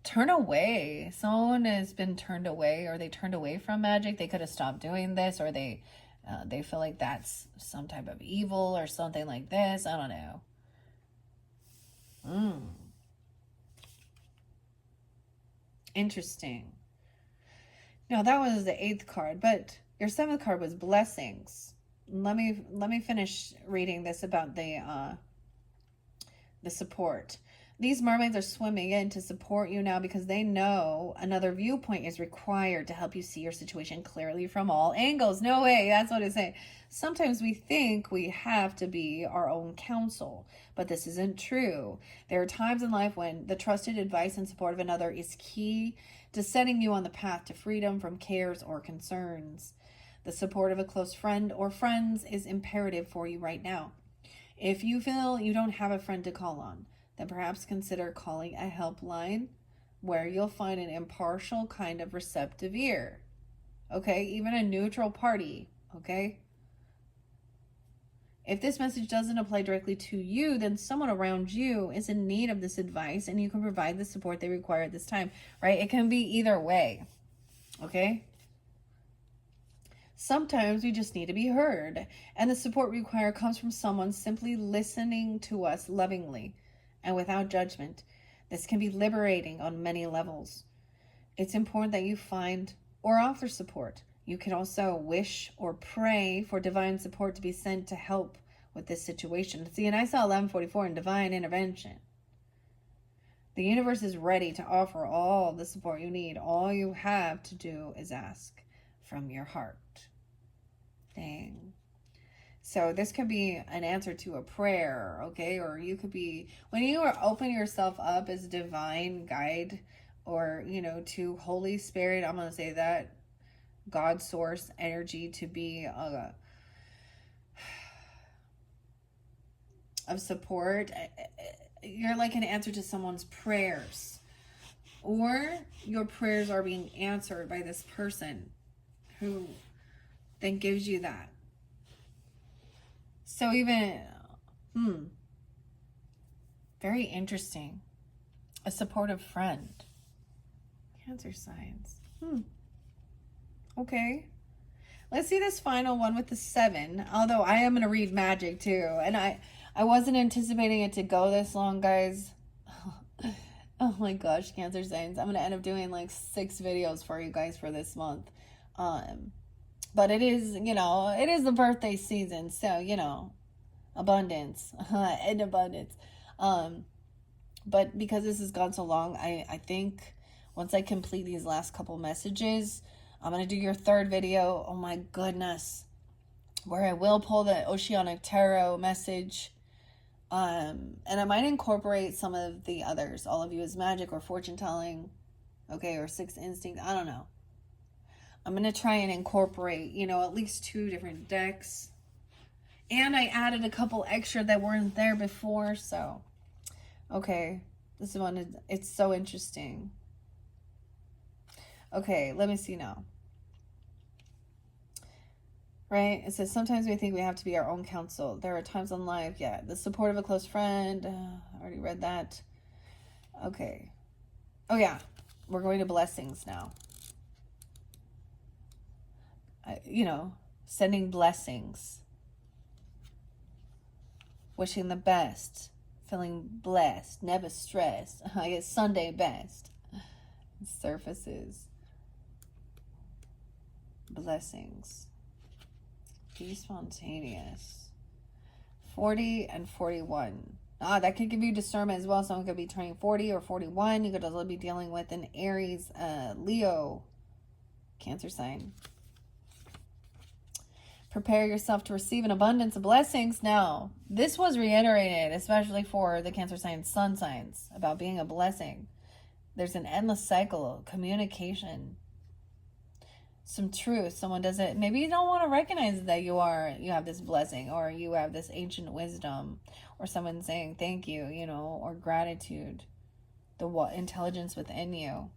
Turn away. Someone has been turned away, or they turned away from magic. They could have stopped doing this, or they feel like that's some type of evil or something like this. I don't know. Interesting. No, that was the 8th card, but your 7th card was blessings. Let me finish reading this about the support. These mermaids are swimming in to support you now because they know another viewpoint is required to help you see your situation clearly from all angles. No way, that's what it's saying. Sometimes we think we have to be our own counsel, but this isn't true. There are times in life when the trusted advice and support of another is key to setting you on the path to freedom from cares or concerns. The support of a close friend or friends is imperative for you right now. If you feel you don't have a friend to call on, then perhaps consider calling a helpline where you'll find an impartial kind of receptive ear. Okay, even a neutral party. Okay. If this message doesn't apply directly to you, then someone around you is in need of this advice and you can provide the support they require at this time, right? It can be either way, okay? Sometimes we just need to be heard, and the support required comes from someone simply listening to us lovingly and without judgment. This can be liberating on many levels. It's important that you find or offer support. You can also wish or pray for divine support to be sent to help with this situation. See, and I saw 1144 in divine intervention. The universe is ready to offer all the support you need. All you have to do is ask from your heart. Dang. So this could be an answer to a prayer, okay? Or you could be, when you are opening yourself up as divine guide, or, to Holy Spirit, I'm going to say that, God source energy, to be of support. You're like an answer to someone's prayers, or your prayers are being answered by this person who then gives you that. So even very interesting. A supportive friend. Cancer signs. Okay. Let's see this final one with the 7. Although I am going to read magic too. And I wasn't anticipating it to go this long, guys. Oh my gosh, Cancer signs. I'm going to end up doing like 6 videos for you guys for this month. But it is, it is the birthday season. So, abundance and abundance. But because this has gone so long, I think once I complete these last couple messages, I'm going to do your 3rd video. Oh my goodness. Where I will pull the Oceanic Tarot message. And I might incorporate some of the others. All of you is magic or fortune telling. Okay, or 6th instinct. I don't know. I'm going to try and incorporate, at least 2 different decks. And I added a couple extra that weren't there before. So, okay. This one, it's so interesting. Okay, let me see now. Right? It says, sometimes we think we have to be our own counsel. There are times in life, the support of a close friend. I already read that. Okay. Oh, yeah. We're going to blessings now. Sending blessings. Wishing the best. Feeling blessed. Never stressed. I guess Sunday best. Surfaces. Blessings. Be spontaneous. 40 and 41. That could give you discernment as well. Someone could be turning 40 or 41. You could also be dealing with an Aries, Leo, Cancer sign. Prepare yourself to receive an abundance of blessings. Now, this was reiterated, especially for the Cancer sign, sun signs, about being a blessing. There's an endless cycle of communication. Some truth. Someone doesn't, maybe you don't want to recognize that you have this blessing, or you have this ancient wisdom, or someone saying thank you, or gratitude, the intelligence within you.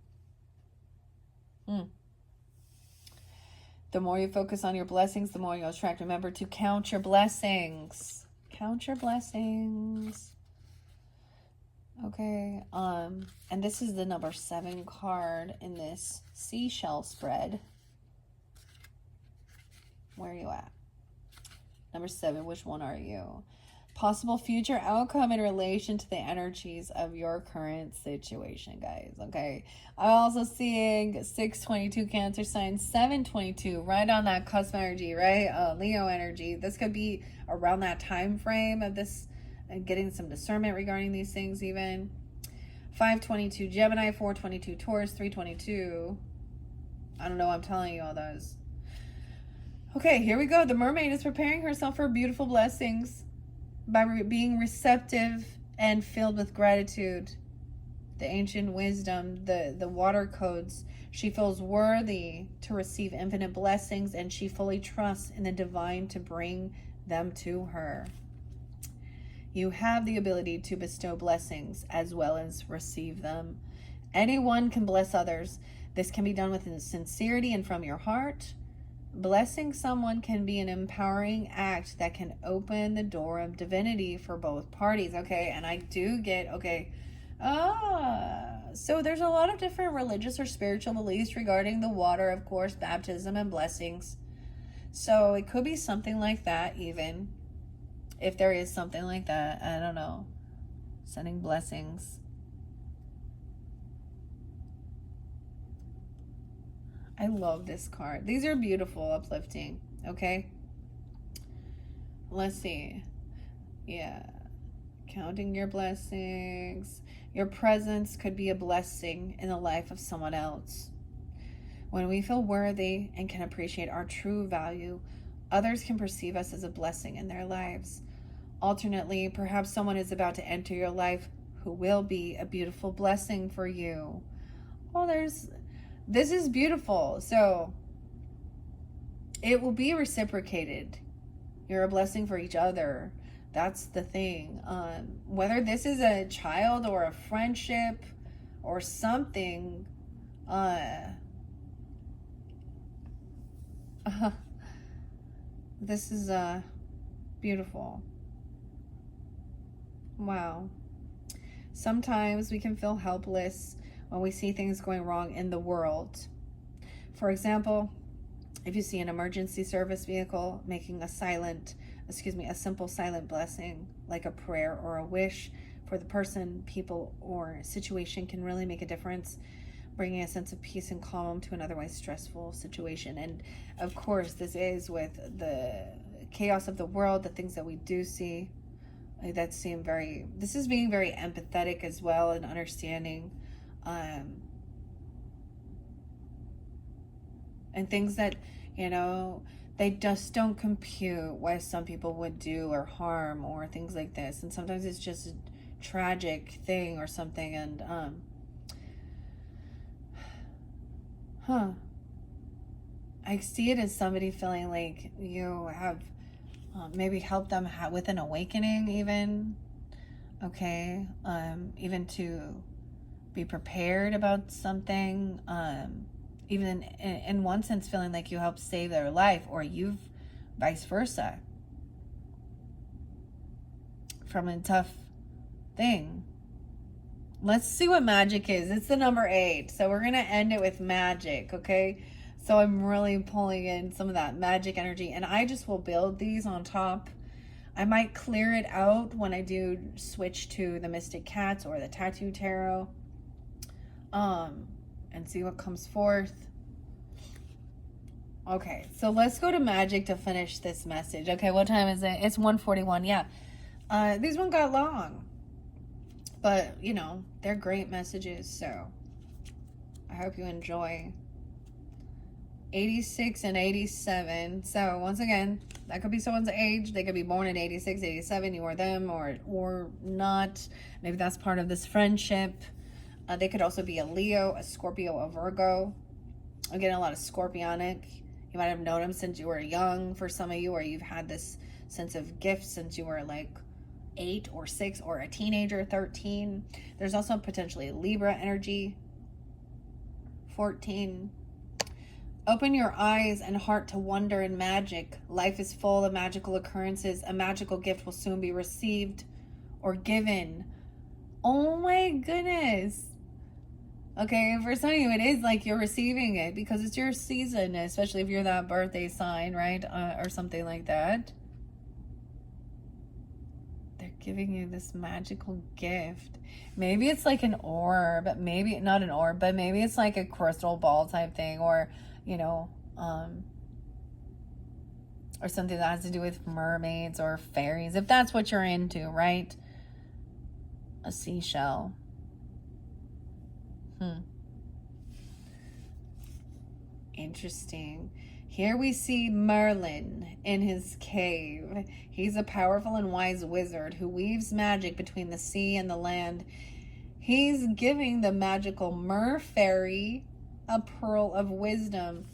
The more you focus on your blessings, the more you'll attract. Remember to count your blessings. Count your blessings. Okay. And this is the number 7 card in this seashell spread. Where are you at? Number 7, which one are you? Possible future outcome in relation to the energies of your current situation, guys. Okay. I'm also seeing 622 Cancer sign, 722, right on that cusp energy, right? Leo energy. This could be around that time frame of this, and getting some discernment regarding these things even. 522 Gemini, 422 Taurus, 322. I don't know, I'm telling you all those. Okay, here we go. The mermaid is preparing herself for beautiful blessings by being receptive and filled with gratitude. The ancient wisdom, the water codes. She feels worthy to receive infinite blessings, and she fully trusts in the divine to bring them to her. You have the ability to bestow blessings as well as receive them. Anyone can bless others. This can be done with sincerity and from your heart. Blessing someone can be an empowering act that can open the door of divinity for both parties. Okay, and I do get, so there's a lot of different religious or spiritual beliefs regarding the water, of course, baptism and blessings. So it could be something like that, even if there is something like that. I don't know. Sending blessings. I love this card. These are beautiful, uplifting. Okay. Let's see. Yeah. Counting your blessings. Your presence could be a blessing in the life of someone else. When we feel worthy and can appreciate our true value, others can perceive us as a blessing in their lives. Alternately, perhaps someone is about to enter your life who will be a beautiful blessing for you. Oh, this is beautiful. So it will be reciprocated. You're a blessing for each other. That's the thing. Whether this is a child or a friendship or something, this is beautiful. Wow. Sometimes we can feel helpless when we see things going wrong in the world. For example, if you see an emergency service vehicle making a simple silent blessing, like a prayer or a wish for the person, people, or situation, can really make a difference, bringing a sense of peace and calm to an otherwise stressful situation. And of course, this is with the chaos of the world, the things that we do see that seem this is being very empathetic as well, and understanding, and things that, they just don't compute why some people would do or harm or things like this. And sometimes it's just a tragic thing or something. And I see it as somebody feeling like you have maybe helped them with an awakening, even. Okay. Even to be prepared about something. Even in one sense, feeling like you helped save their life, or you've vice versa from a tough thing. Let's see what magic is. It's the number 8. So we're going to end it with magic, okay? So I'm really pulling in some of that magic energy, and I just will build these on top. I might clear it out when I do switch to the Mystic Cats or the Tattoo Tarot, and see what comes forth. Okay, so let's go to magic to finish this message. Okay, what time is it? It's 1:41. Yeah. These one got long, but they're great messages, so I hope you enjoy. 86 and 87. So once again, that could be someone's age. They could be born in 86, 87, you or them, or not. Maybe that's part of this friendship. They could also be a Leo, a Scorpio, a Virgo. I'm getting a lot of Scorpionic. You might have known them since you were young for some of you, or you've had this sense of gift since you were like 8 or 6, or a teenager, 13. There's also potentially Libra energy, 14. Open your eyes and heart to wonder and magic. Life is full of magical occurrences. A magical gift will soon be received or given. Oh my goodness. Okay, for some of you, it is like you're receiving it because it's your season, especially if you're that birthday sign, right? Or something like that. They're giving you this magical gift. Maybe it's like an orb, maybe not an orb, but maybe it's like a crystal ball type thing, or, or something that has to do with mermaids or fairies, if that's what you're into, right? A seashell. Interesting. Here we see Merlin in his cave. He's a powerful and wise wizard who weaves magic between the sea and the land. He's giving the magical mer fairy a pearl of wisdom.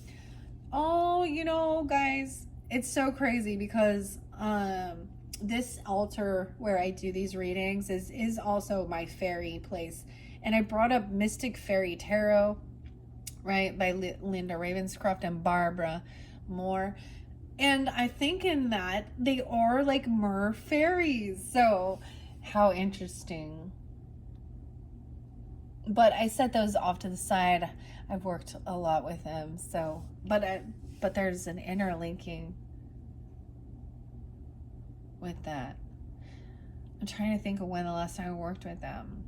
Oh, guys, it's so crazy because this altar where I do these readings is also my fairy place. And I brought up Mystic Fairy Tarot, right, by Linda Ravenscroft and Barbara Moore. And I think in that they are like mer fairies. So how interesting. But I set those off to the side. I've worked a lot with them. So, but there's an interlinking with that. I'm trying to think of when the last time I worked with them.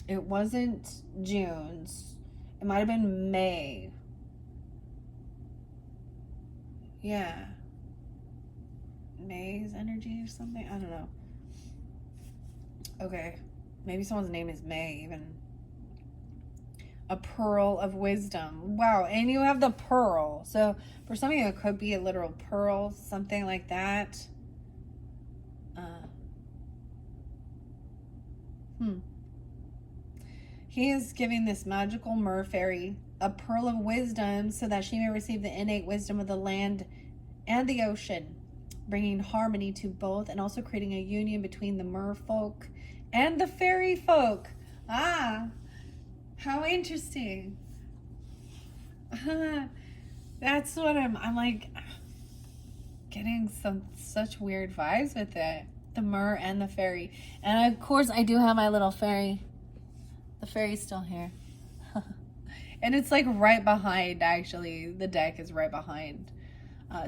It wasn't June's. It might have been May. Yeah. May's energy or something? I don't know. Okay. Maybe someone's name is May even. A pearl of wisdom. Wow. And you have the pearl. So for some of you, it could be a literal pearl, something like that. He is giving this magical mer fairy a pearl of wisdom so that she may receive the innate wisdom of the land and the ocean, bringing harmony to both and also creating a union between the mer folk and the fairy folk. Ah, how interesting. That's what I'm like getting such weird vibes with it. The mer and the fairy. And of course I do have my little fairy. The fairy's still here. And it's like right behind, actually. The deck is right behind.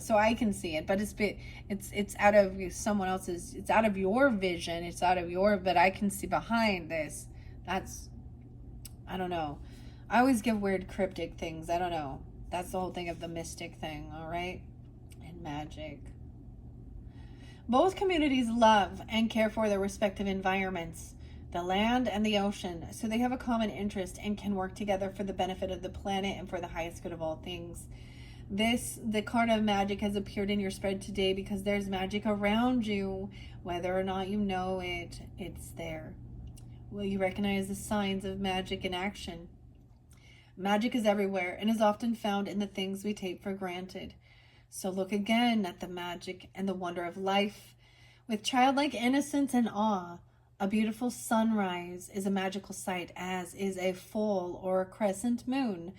So I can see it, but it's out of someone else's, it's out of your vision, it's out of your, but I can see behind this. That's, I don't know. I always give weird cryptic things. I don't know. That's the whole thing of the mystic thing, all right? And magic. Both communities love and care for their respective environments, the land and the ocean, so they have a common interest and can work together for the benefit of the planet and for the highest good of all things. The card of magic has appeared in your spread today because there's magic around you. Whether or not you know it, it's there. Will you recognize the signs of magic in action? Magic is everywhere and is often found in the things we take for granted. So look again at the magic and the wonder of life. With childlike innocence and awe, a beautiful sunrise is a magical sight, as is a full or a crescent moon.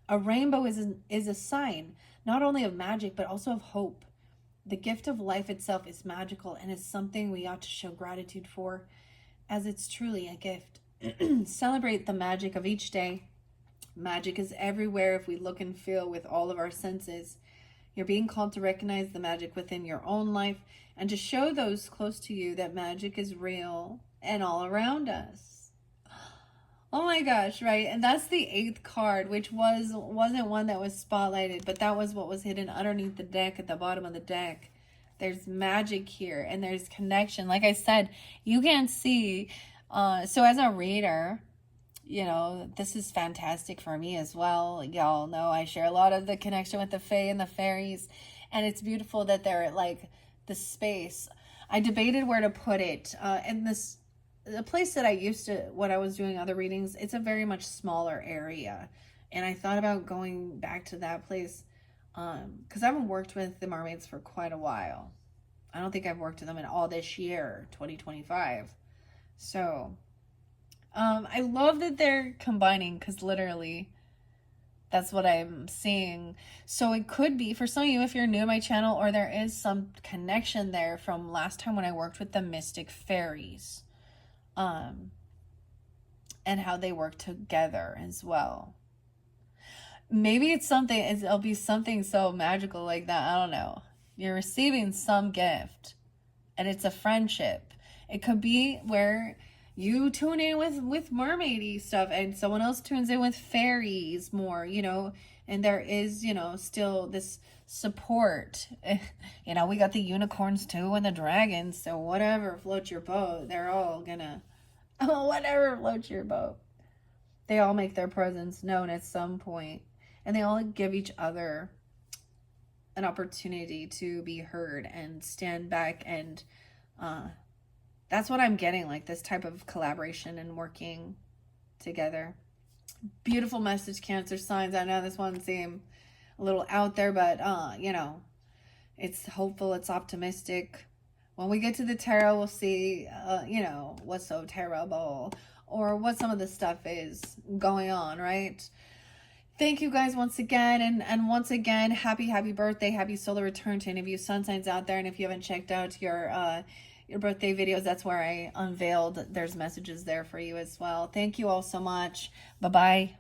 A rainbow is a sign, not only of magic, but also of hope. The gift of life itself is magical and is something we ought to show gratitude for, as it's truly a gift. Celebrate the magic of each day. Magic is everywhere if we look and feel with all of our senses. You're being called to recognize the magic within your own life and to show those close to you that magic is real and all around us. Oh my gosh, right? And that's the 8th card, which wasn't one that was spotlighted, but that was what was hidden underneath the deck at the bottom of the deck. There's magic here and there's connection. Like I said, you can't see. So as a reader, you know, this is fantastic for me as well. Y'all know I share a lot of the connection with the fae and the fairies, and it's beautiful that they're like the space. I debated where to put it. And the place that I used to, when I was doing other readings, it's a very much smaller area. And I thought about going back to that place because I haven't worked with the mermaids for quite a while. I don't think I've worked with them in all this year, 2025. So I love that they're combining, because literally that's what I'm seeing. So it could be, for some of you, if you're new to my channel, or there is some connection there from last time when I worked with the mystic fairies. And how they work together as well. Maybe it's something, it'll be something so magical like that. I don't know. You're receiving some gift and it's a friendship. It could be where you tune in with mermaidy stuff and someone else tunes in with fairies more, you know, and there is, you know, still this support. You know, we got the unicorns too and the dragons, so whatever floats your boat, they're all gonna, oh, whatever floats your boat. They all make their presence known at some point, and they all give each other an opportunity to be heard and stand back, and that's what I'm getting, like this type of collaboration and working together. Beautiful message, Cancer signs. I know this one seemed a little out there, but you know, it's hopeful, it's optimistic. When we get to the tarot, we'll see you know, what's so terrible or what some of the stuff is going on, right? Thank you guys once again, and once again, happy birthday, happy solar return to any of you sun signs out there. And if you haven't checked out your birthday videos, that's where I unveiled, there's messages there for you as well. Thank you all so much. Bye-bye.